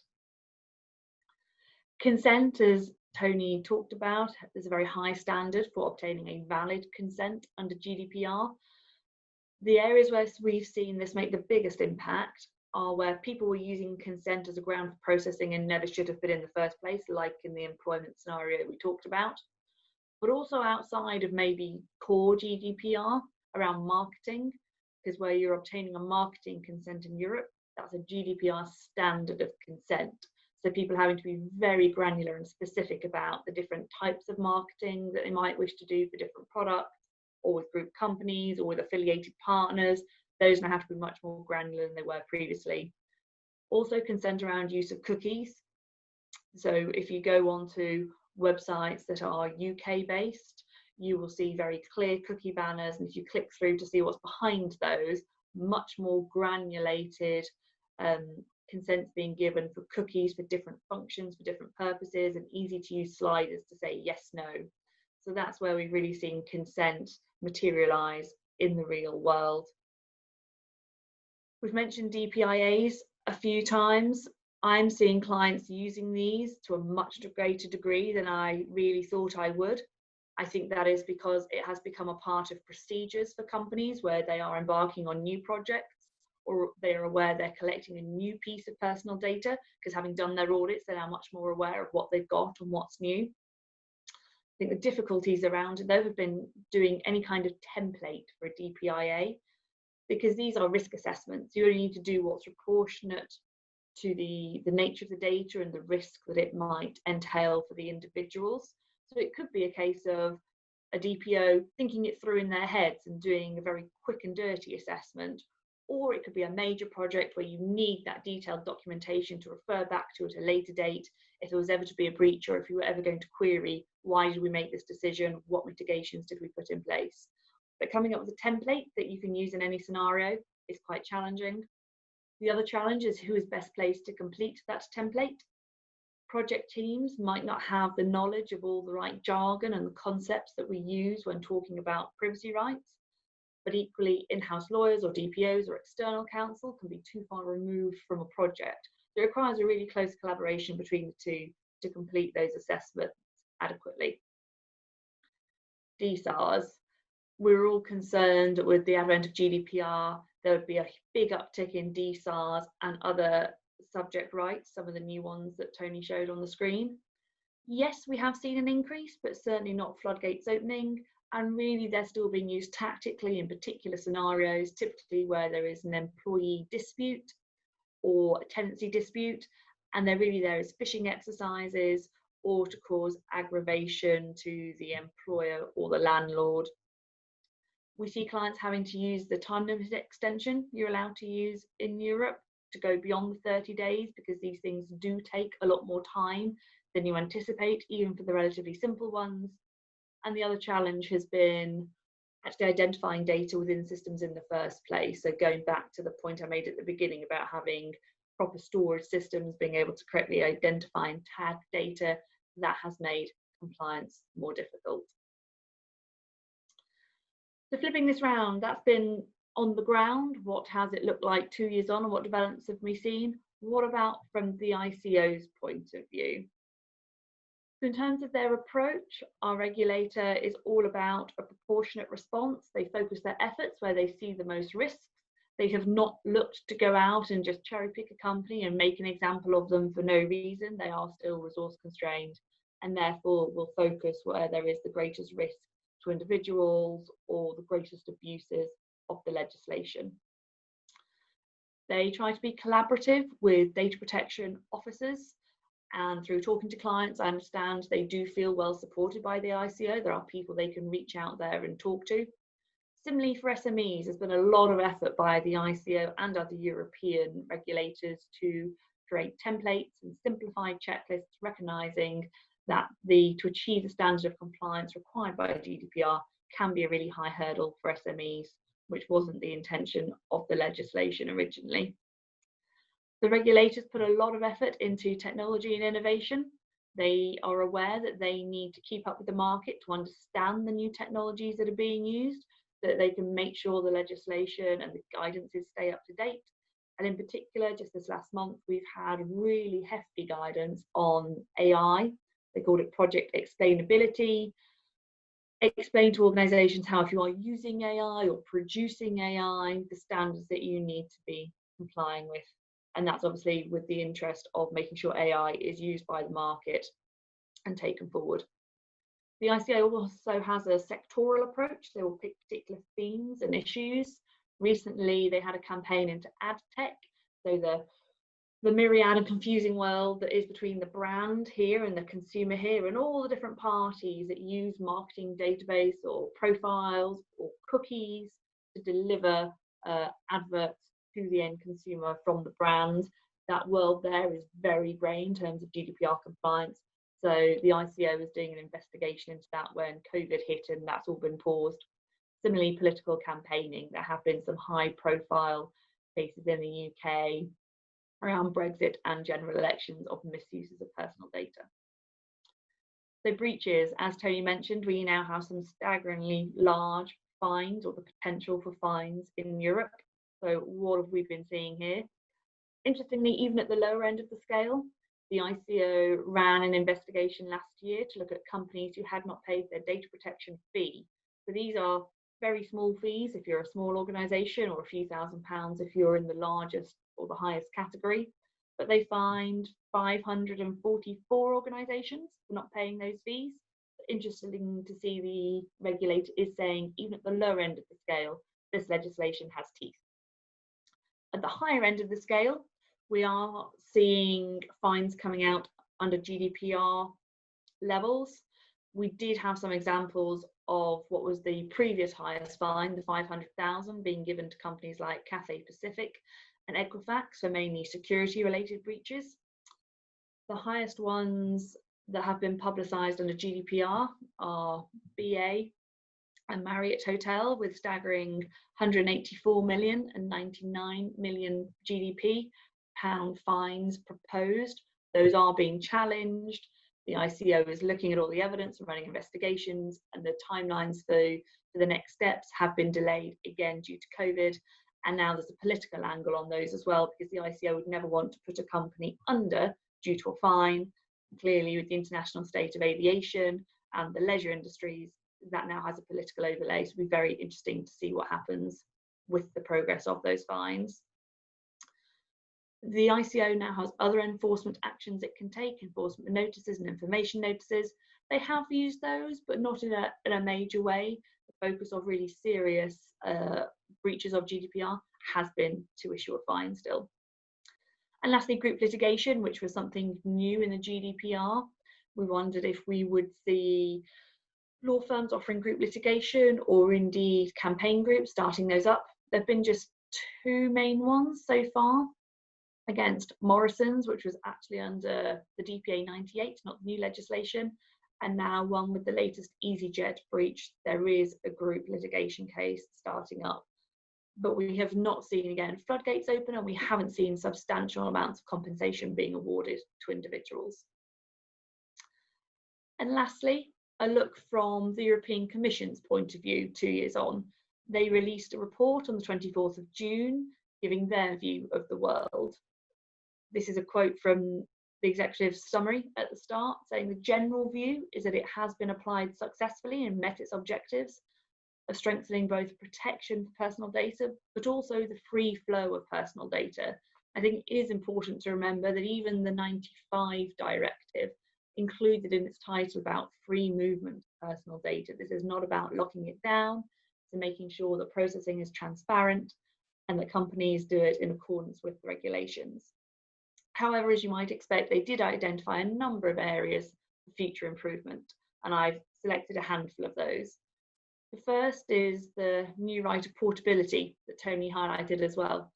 Consent, as Tony talked about, there's a very high standard for obtaining a valid consent under GDPR. The areas where we've seen this make the biggest impact are where people were using consent as a ground for processing and never should have been in the first place, like in the employment scenario we talked about, but also outside of maybe core GDPR around marketing, because where you're obtaining a marketing consent in Europe, that's a GDPR standard of consent. So people having to be very granular and specific about the different types of marketing that they might wish to do for different products, or with group companies or with affiliated partners. Those now have to be much more granular than they were previously. Also consent around use of cookies. So if you go onto websites that are UK based, you will see very clear cookie banners, and if you click through to see what's behind those, much more granulated consents being given for cookies for different functions, for different purposes, and easy to use sliders to say yes, no. So that's where we've really seen consent materialize in the real world. We've mentioned DPIAs a few times. I'm seeing clients using these to a much greater degree than I really thought I would. I think that is because it has become a part of procedures for companies where they are embarking on new projects, or they are aware they're collecting a new piece of personal data, because having done their audits, they're now much more aware of what they've got and what's new. I think the difficulties around it, though, have been doing any kind of template for a DPIA, because these are risk assessments. You only need to do what's proportionate to the nature of the data and the risk that it might entail for the individuals. So it could be a case of a DPO thinking it through in their heads and doing a very quick and dirty assessment, or it could be a major project where you need that detailed documentation to refer back to at a later date if there was ever to be a breach, or if you were ever going to query, why did we make this decision, what mitigations did we put in place. But coming up with a template that you can use in any scenario is quite challenging. The other challenge is who is best placed to complete that template. Project teams might not have the knowledge of all the right jargon and the concepts that we use when talking about privacy rights, but equally in-house lawyers or DPOs or external counsel can be too far removed from a project. So it requires a really close collaboration between the two to complete those assessments adequately. DSARs. We're all concerned with the advent of GDPR, there would be a big uptick in DSARs and other subject rights, some of the new ones that Tony showed on the screen. Yes, we have seen an increase, but certainly not floodgates opening, and really they're still being used tactically in particular scenarios, typically where there is an employee dispute or a tenancy dispute, and they're really there as phishing exercises or to cause aggravation to the employer or the landlord. We see clients having to use the time limit extension you're allowed to use in Europe to go beyond the 30 days, because these things do take a lot more time than you anticipate, even for the relatively simple ones. And the other challenge has been actually identifying data within systems in the first place. So going back to the point I made at the beginning about having proper storage systems, being able to correctly identify and tag data, that has made compliance more difficult. So flipping this round, that's been on the ground. What has it looked like 2 years on, and what developments have we seen? What about from the ICO's point of view? So in terms of their approach, our regulator is all about a proportionate response. They focus their efforts where they see the most risks. They have not looked to go out and just cherry pick a company and make an example of them for no reason. They are still resource constrained and therefore will focus where there is the greatest risk to individuals or the greatest abuses of the legislation. They try to be collaborative with data protection officers, and through talking to clients, I understand they do feel well supported by the ICO. There are people they can reach out there and talk to. Similarly for SMEs, there's been a lot of effort by the ICO and other European regulators to create templates and simplified checklists, recognising that to achieve the standard of compliance required by GDPR can be a really high hurdle for SMEs, which wasn't the intention of the legislation originally. The regulators put a lot of effort into technology and innovation. They are aware that they need to keep up with the market to understand the new technologies that are being used, so that they can make sure the legislation and the guidances stay up to date. And in particular, just this last month, we've had really hefty guidance on AI. They called it Project Explainability. Explain to organizations how, if you are using AI or producing AI, the standards that you need to be complying with. And that's obviously with the interest of making sure AI is used by the market and taken forward. The ICO also has a sectoral approach. They will pick particular themes and issues. Recently, they had a campaign into ad tech, so the myriad and confusing world that is between the brand here and the consumer here, and all the different parties that use marketing database or profiles or cookies to deliver adverts to the end consumer from the brand. That world there is very grey in terms of GDPR compliance. So the ICO is doing an investigation into that when COVID hit, and that's all been paused. Similarly, political campaigning. There have been some high profile cases in the UK around Brexit and general elections of misuses of personal data. So breaches, as Tony mentioned, we now have some staggeringly large fines, or the potential for fines, in Europe. So what have we been seeing here? Interestingly, even at the lower end of the scale, the ICO ran an investigation last year to look at companies who had not paid their data protection fee. So these are very small fees if you're a small organisation, or a few £1,000s if you're in the largest or the highest category. But they fined 544 organisations for not paying those fees. Interesting to see the regulator is saying even at the lower end of the scale, this legislation has teeth. At the higher end of the scale, we are seeing fines coming out under GDPR levels. We did have some examples of what was the previous highest fine, the 500,000, being given to companies like Cathay Pacific and Equifax for mainly security-related breaches. The highest ones that have been publicised under GDPR are BA and Marriott Hotel, with staggering 184 million and 99 million GDP pound fines proposed. Those are being challenged. The ICO is looking at all the evidence and running investigations, and the timelines for the next steps have been delayed again due to COVID. And now there's a political angle on those as well, because the ICO would never want to put a company under due to a fine. Clearly, with the international state of aviation and the leisure industries, that now has a political overlay. So it'll be very interesting to see what happens with the progress of those fines. The ICO now has other enforcement actions it can take, enforcement notices and information notices. They have used those, but not in a major way. The focus of really serious breaches of GDPR has been to issue a fine still. And lastly, group litigation, which was something new in the GDPR. We wondered if we would see law firms offering group litigation, or indeed campaign groups starting those up. There have been just two main ones so far, against Morrison's, which was actually under the DPA 98, not the new legislation, and now one with the latest EasyJet breach. There is a group litigation case starting up, but we have not seen, again, floodgates open, and we haven't seen substantial amounts of compensation being awarded to individuals. And lastly, a look from the European Commission's point of view 2 years on. They released a report on the 24th of June, giving their view of the world. This is a quote from the executive summary at the start, saying the general view is that it has been applied successfully and met its objectives of strengthening both protection for personal data, but also the free flow of personal data. I think it is important to remember that even the 95 directive included in its title about free movement of personal data. This is not about locking it down, it's making sure that processing is transparent and that companies do it in accordance with the regulations. However, as you might expect, they did identify a number of areas for future improvement, and I've selected a handful of those. The first is the new right of portability that Tony highlighted as well.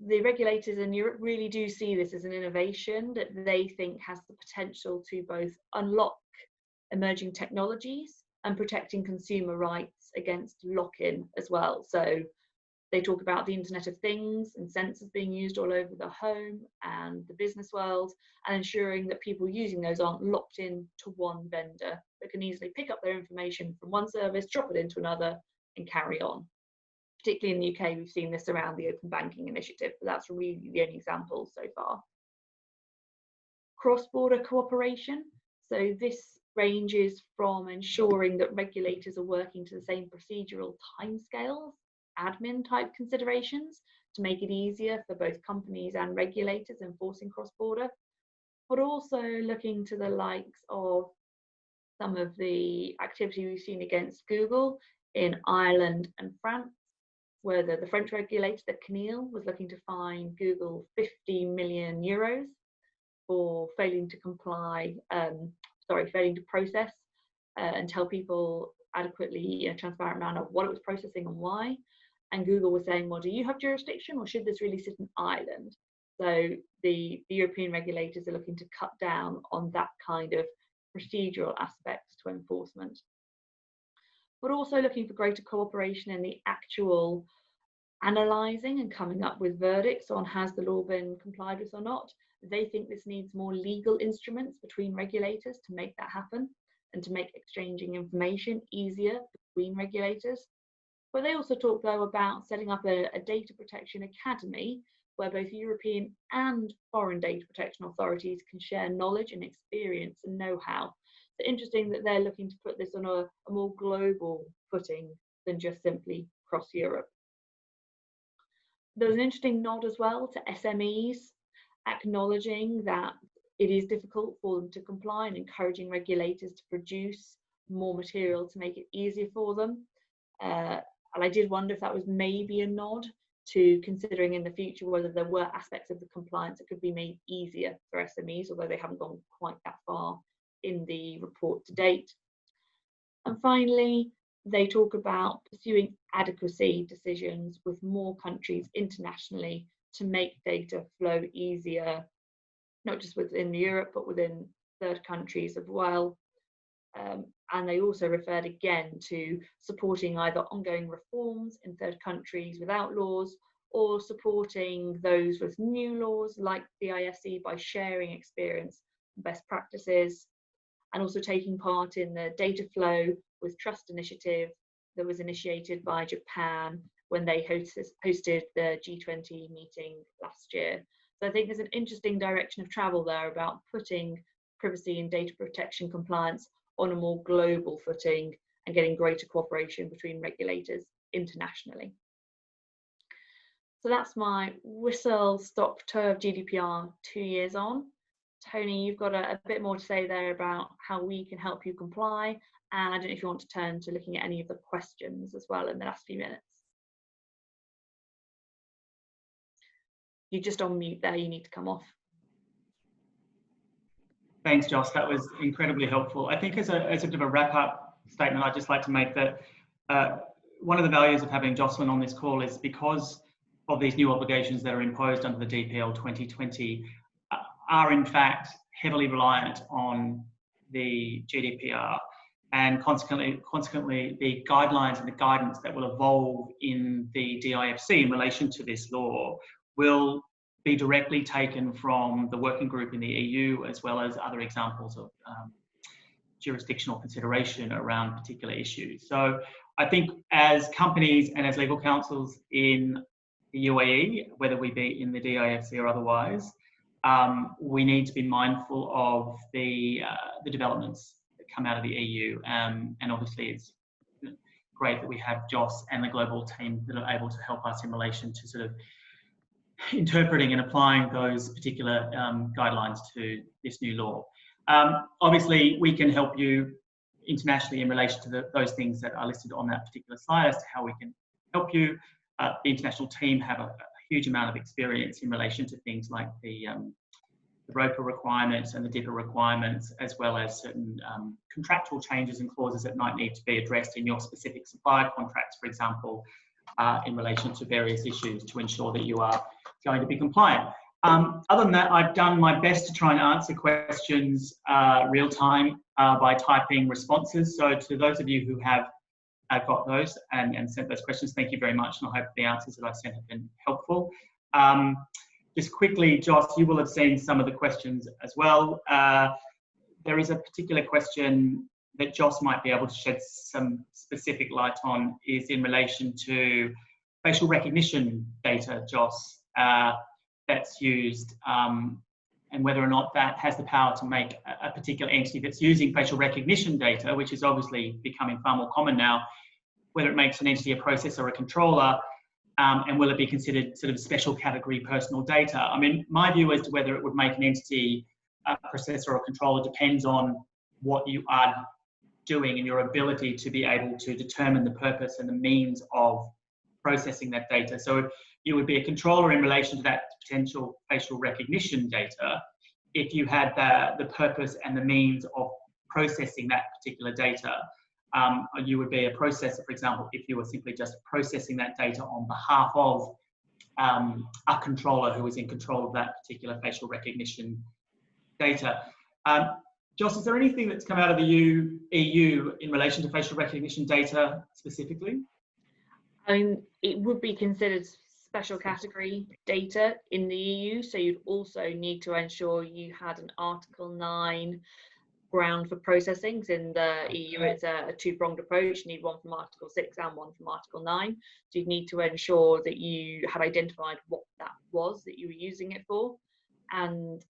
The regulators in Europe really do see this as an innovation that they think has the potential to both unlock emerging technologies and protecting consumer rights against lock-in as well. So they talk about the Internet of Things and sensors being used all over the home and the business world, and ensuring that people using those aren't locked in to one vendor, but can easily pick up their information from one service, drop it into another, and carry on. Particularly in the UK, we've seen this around the Open Banking Initiative, but that's really the only example so far. Cross-border cooperation. So this ranges from ensuring that regulators are working to the same procedural timescales, admin type considerations, to make it easier for both companies and regulators enforcing cross-border, but also looking to the likes of some of the activity we've seen against Google in Ireland and France, where the French regulator, the CNIL, was looking to fine Google 50 million euros for failing to comply, failing to process and tell people adequately in a transparent manner what it was processing and why. And Google was saying, well, do you have jurisdiction, or should this really sit in Ireland? So the European regulators are looking to cut down on that kind of procedural aspects to enforcement, but also looking for greater cooperation in the actual analysing and coming up with verdicts on has the law been complied with or not. They think this needs more legal instruments between regulators to make that happen and to make exchanging information easier between regulators. But they also talk, though, about setting up a data protection academy where both European and foreign data protection authorities can share knowledge and experience and know-how. So interesting that they're looking to put this on a more global footing than just simply across Europe. There was an interesting nod as well to SMEs, acknowledging that it is difficult for them to comply and encouraging regulators to produce more material to make it easier for them. And I did wonder if that was maybe a nod to considering in the future whether there were aspects of the compliance that could be made easier for SMEs, although they haven't gone quite that far in the report to date. And finally, they talk about pursuing adequacy decisions with more countries internationally to make data flow easier, not just within Europe, but within third countries as well. And they also referred again to supporting either ongoing reforms in third countries without laws, or supporting those with new laws like the IFC by sharing experience and best practices, and also taking part in the Data Flow with Trust initiative that was initiated by Japan when they hosted the G20 meeting last year. So I think there's an interesting direction of travel there about putting privacy and data protection compliance on a more global footing and getting greater cooperation between regulators internationally. So that's my whistle-stop tour of GDPR 2 years on. Tony, you've got a bit more to say there about how we can help you comply, and I don't know if you want to turn to looking at any of the questions as well in the last few minutes. You're just on mute there, you need to come off. Thanks, Joss. That was incredibly helpful. I think as a bit of a wrap-up statement, I'd just like to make that one of the values of having Jocelyn on this call is because of these new obligations that are imposed under the DPL 2020 are in fact heavily reliant on the GDPR, and consequently the guidelines and the guidance that will evolve in the DIFC in relation to this law will be directly taken from the working group in the EU, as well as other examples of jurisdictional consideration around particular issues. So I think as companies and as legal counsels in the UAE, whether we be in the DIFC or otherwise, we need to be mindful of the developments that come out of the EU, and obviously it's great that we have Joss and the global team that are able to help us in relation to sort of interpreting and applying those particular guidelines to this new law. Obviously, we can help you internationally in relation to those things that are listed on that particular slide as to how we can help you. The international team have a huge amount of experience in relation to things like the ROPA requirements and the DIPA requirements, as well as certain contractual changes and clauses that might need to be addressed in your specific supplier contracts, for example, in relation to various issues to ensure that you are going to be compliant. Other than that, I've done my best to try and answer questions real time by typing responses. So to those of you who have got those and sent those questions, thank you very much, and I hope the answers that I've sent have been helpful. Just quickly, Joss, you will have seen some of the questions as well. There is a particular question that Joss might be able to shed some specific light on, is in relation to facial recognition data, Joss, that's used, and whether or not that has the power to make a particular entity that's using facial recognition data, which is obviously becoming far more common now, whether it makes an entity a processor or a controller, and will it be considered sort of special category personal data? I mean, my view as to whether it would make an entity a processor or controller depends on what you are doing and your ability to be able to determine the purpose and the means of processing that data. So you would be a controller in relation to that potential facial recognition data if you had the purpose and the means of processing that particular data. You would be a processor, for example, if you were simply just processing that data on behalf of a controller who is in control of that particular facial recognition data. Joss, is there anything that's come out of the EU in relation to facial recognition data specifically? I mean, it would be considered special category data in the EU, so you'd also need to ensure you had an Article 9 ground for processing. In the EU, it's a two-pronged approach. You need one from Article 6 and one from Article 9. So you'd need to ensure that you had identified what that was that you were using it for. And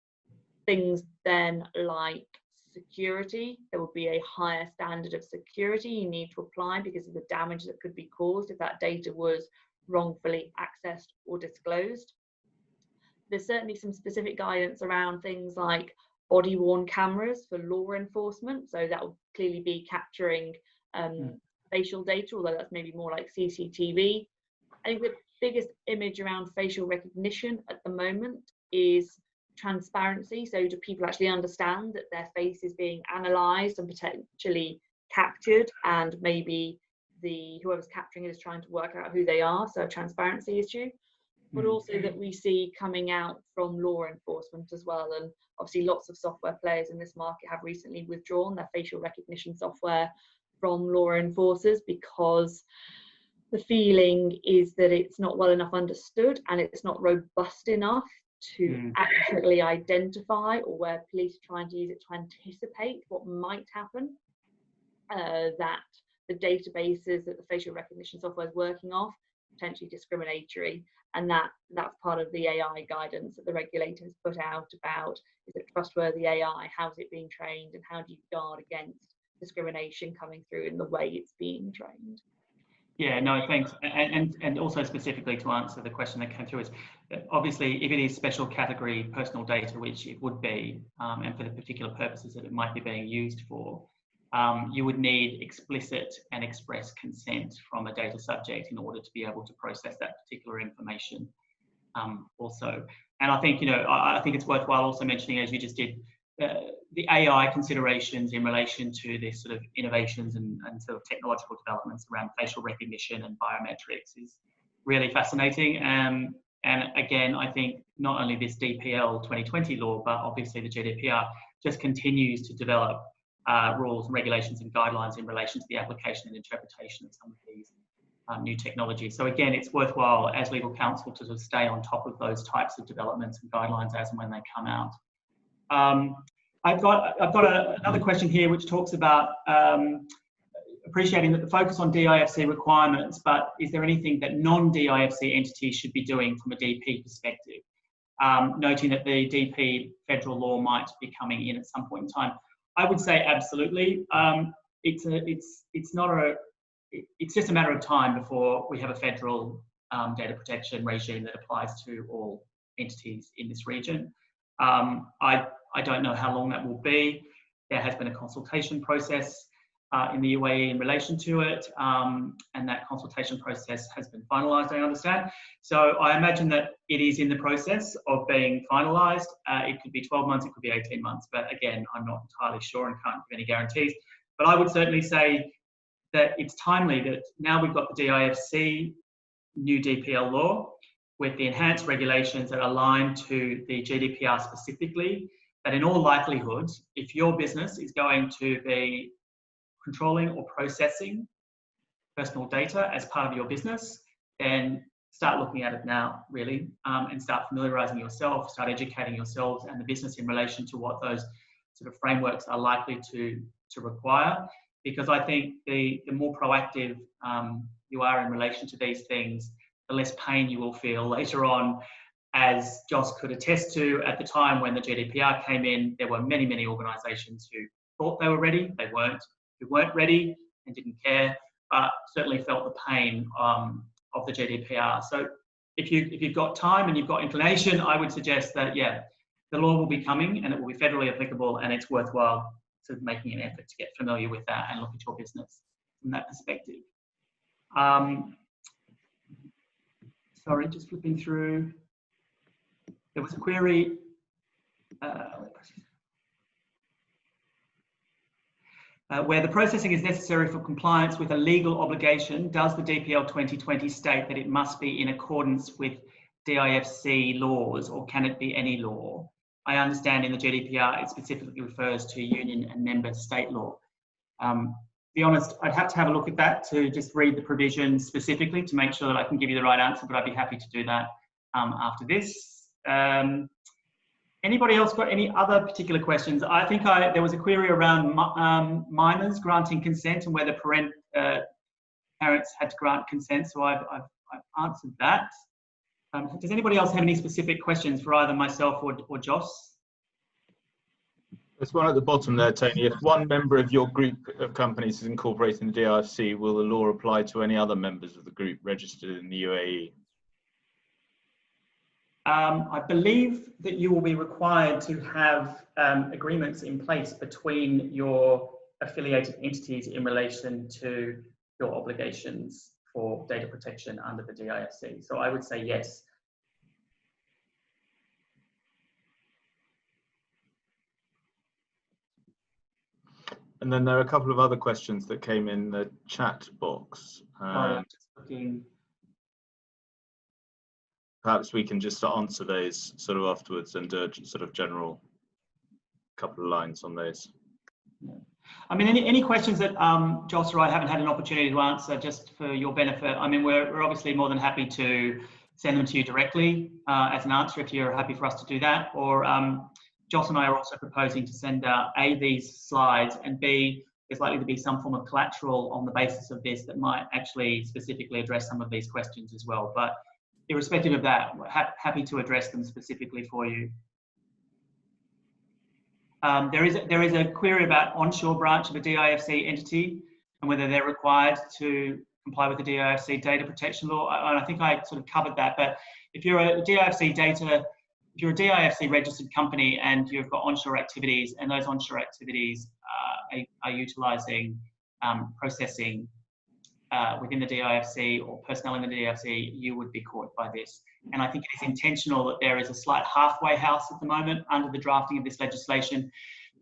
things then like security, there would be a higher standard of security you need to apply because of the damage that could be caused if that data was wrongfully accessed or disclosed. There's certainly some specific guidance around things like body-worn cameras for law enforcement, so that will clearly be capturing facial data, although that's maybe more like CCTV. I think the biggest image around facial recognition at the moment is transparency. So do people actually understand that their face is being analysed and potentially captured, and maybe whoever's capturing it is trying to work out who they are, so a transparency issue. But also that we see coming out from law enforcement as well. And obviously lots of software players in this market have recently withdrawn their facial recognition software from law enforcers because the feeling is that it's not well enough understood and it's not robust enough to accurately identify, or where police are trying to use it to anticipate what might happen, that the databases that the facial recognition software is working off potentially discriminatory, and that's part of the AI guidance that the regulators put out about, is it trustworthy AI, how's it being trained, and how do you guard against discrimination coming through in the way it's being trained. Yeah, no, thanks. And also specifically to answer the question that came through is, obviously, if it is special category personal data, which it would be, and for the particular purposes that it might be being used for, you would need explicit and express consent from a data subject in order to be able to process that particular information also. And I think, I think it's worthwhile also mentioning, as you just did, the AI considerations in relation to this sort of innovations and sort of technological developments around facial recognition and biometrics is really fascinating. And again, I think not only this DPL 2020 law, but obviously the GDPR just continues to develop rules and regulations and guidelines in relation to the application and interpretation of some of these new technologies. So again, it's worthwhile as legal counsel to sort of stay on top of those types of developments and guidelines as and when they come out. I've got another question here which talks about appreciating that the focus on DIFC requirements, but is there anything that non-DIFC entities should be doing from a DP perspective? noting that the DP federal law might be coming in at some point in time. I would say absolutely. It's just a matter of time before we have a federal data protection regime that applies to all entities in this region. I don't know how long that will be. There has been a consultation process in the UAE in relation to it, and that consultation process has been finalised, I understand. So I imagine that it is in the process of being finalised. It could be 12 months, it could be 18 months, but again, I'm not entirely sure and can't give any guarantees. But I would certainly say that it's timely that now we've got the DIFC new DPL law with the enhanced regulations that align to the GDPR specifically, that in all likelihood, if your business is going to be controlling or processing personal data as part of your business, then start looking at it now, really, and start familiarising yourself, start educating yourselves and the business in relation to what those sort of frameworks are likely to require. Because I think the more proactive you are in relation to these things, the less pain you will feel later on. As Joss could attest to, at the time when the GDPR came in, there were many, many organisations who thought they were ready, they weren't, who weren't ready and didn't care, but certainly felt the pain of the GDPR. So if you've got time and you've got inclination, I would suggest that, yeah, the law will be coming and it will be federally applicable, and it's worthwhile sort of making an effort to get familiar with that and look at your business from that perspective. Sorry, just flipping through. There was a query. Where the processing is necessary for compliance with a legal obligation, does the DPL 2020 state that it must be in accordance with DIFC laws, or can it be any law? I understand in the GDPR it specifically refers to union and member state law. To be honest, I'd have to have a look at that to just read the provision specifically to make sure that I can give you the right answer, but I'd be happy to do that after this. Anybody else got any other particular questions? I think there was a query around minors granting consent and whether parents had to grant consent, so I've answered that. Does anybody else have any specific questions for either myself or Joss? There's one at the bottom there, Tony. If one member of your group of companies is incorporated in the DIFC, will the law apply to any other members of the group registered in the UAE? I believe that you will be required to have agreements in place between your affiliated entities in relation to your obligations for data protection under the DIFC. So I would say yes. And then there are a couple of other questions that came in the chat box. I'm just looking. Perhaps we can just answer those sort of afterwards and do a sort of general couple of lines on those. Yeah. I mean, any questions that Joss or I haven't had an opportunity to answer, just for your benefit, I mean, we're obviously more than happy to send them to you directly as an answer if you're happy for us to do that. Or Joss and I are also proposing to send out A, these slides, and B, there's likely to be some form of collateral on the basis of this that might actually specifically address some of these questions as well. But irrespective of that, we're happy to address them specifically for you. There is a query about onshore branch of a DIFC entity and whether they're required to comply with the DIFC data protection law. And I think I sort of covered that. But if you're a DIFC registered company and you've got onshore activities, and those onshore activities are utilising processing within the DIFC or personnel in the DIFC, you would be caught by this. And I think it is intentional that there is a slight halfway house at the moment under the drafting of this legislation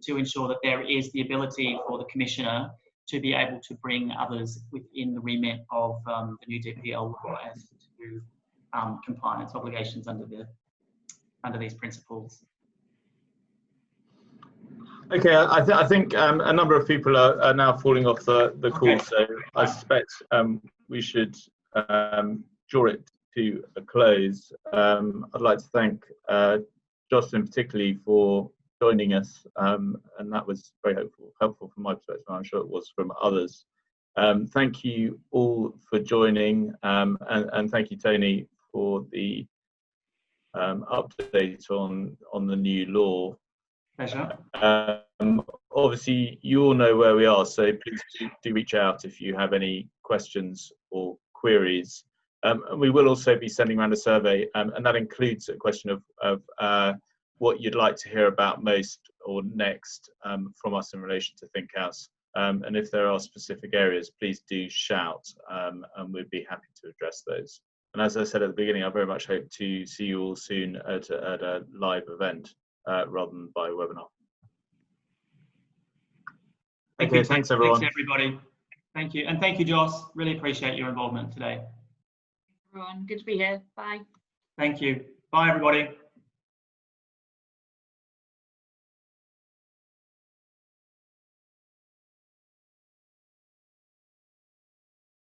to ensure that there is the ability for the Commissioner to be able to bring others within the remit of the new DPL law as to compliance obligations under these principles. Okay, I think a number of people are now falling off the call, okay. So I suspect we should draw it to a close. I'd like to thank Jocelyn particularly for joining us, and that was very helpful from my perspective. I'm sure it was from others. Thank you all for joining, and thank you, Tony, for the update on the new law. Pleasure. Obviously, you all know where we are, so please do reach out if you have any questions or queries. And we will also be sending around a survey, and that includes a question of what you'd like to hear about most or next from us in relation to ThinkHouse. And if there are specific areas, please do shout, and we'd be happy to address those. And as I said at the beginning, I very much hope to see you all soon at a live event rather than by webinar. Okay, thanks everyone. Thanks everybody. Thank you. And thank you, Joss. Really appreciate your involvement today. Everyone, good to be here. Bye. Thank you. Bye, everybody.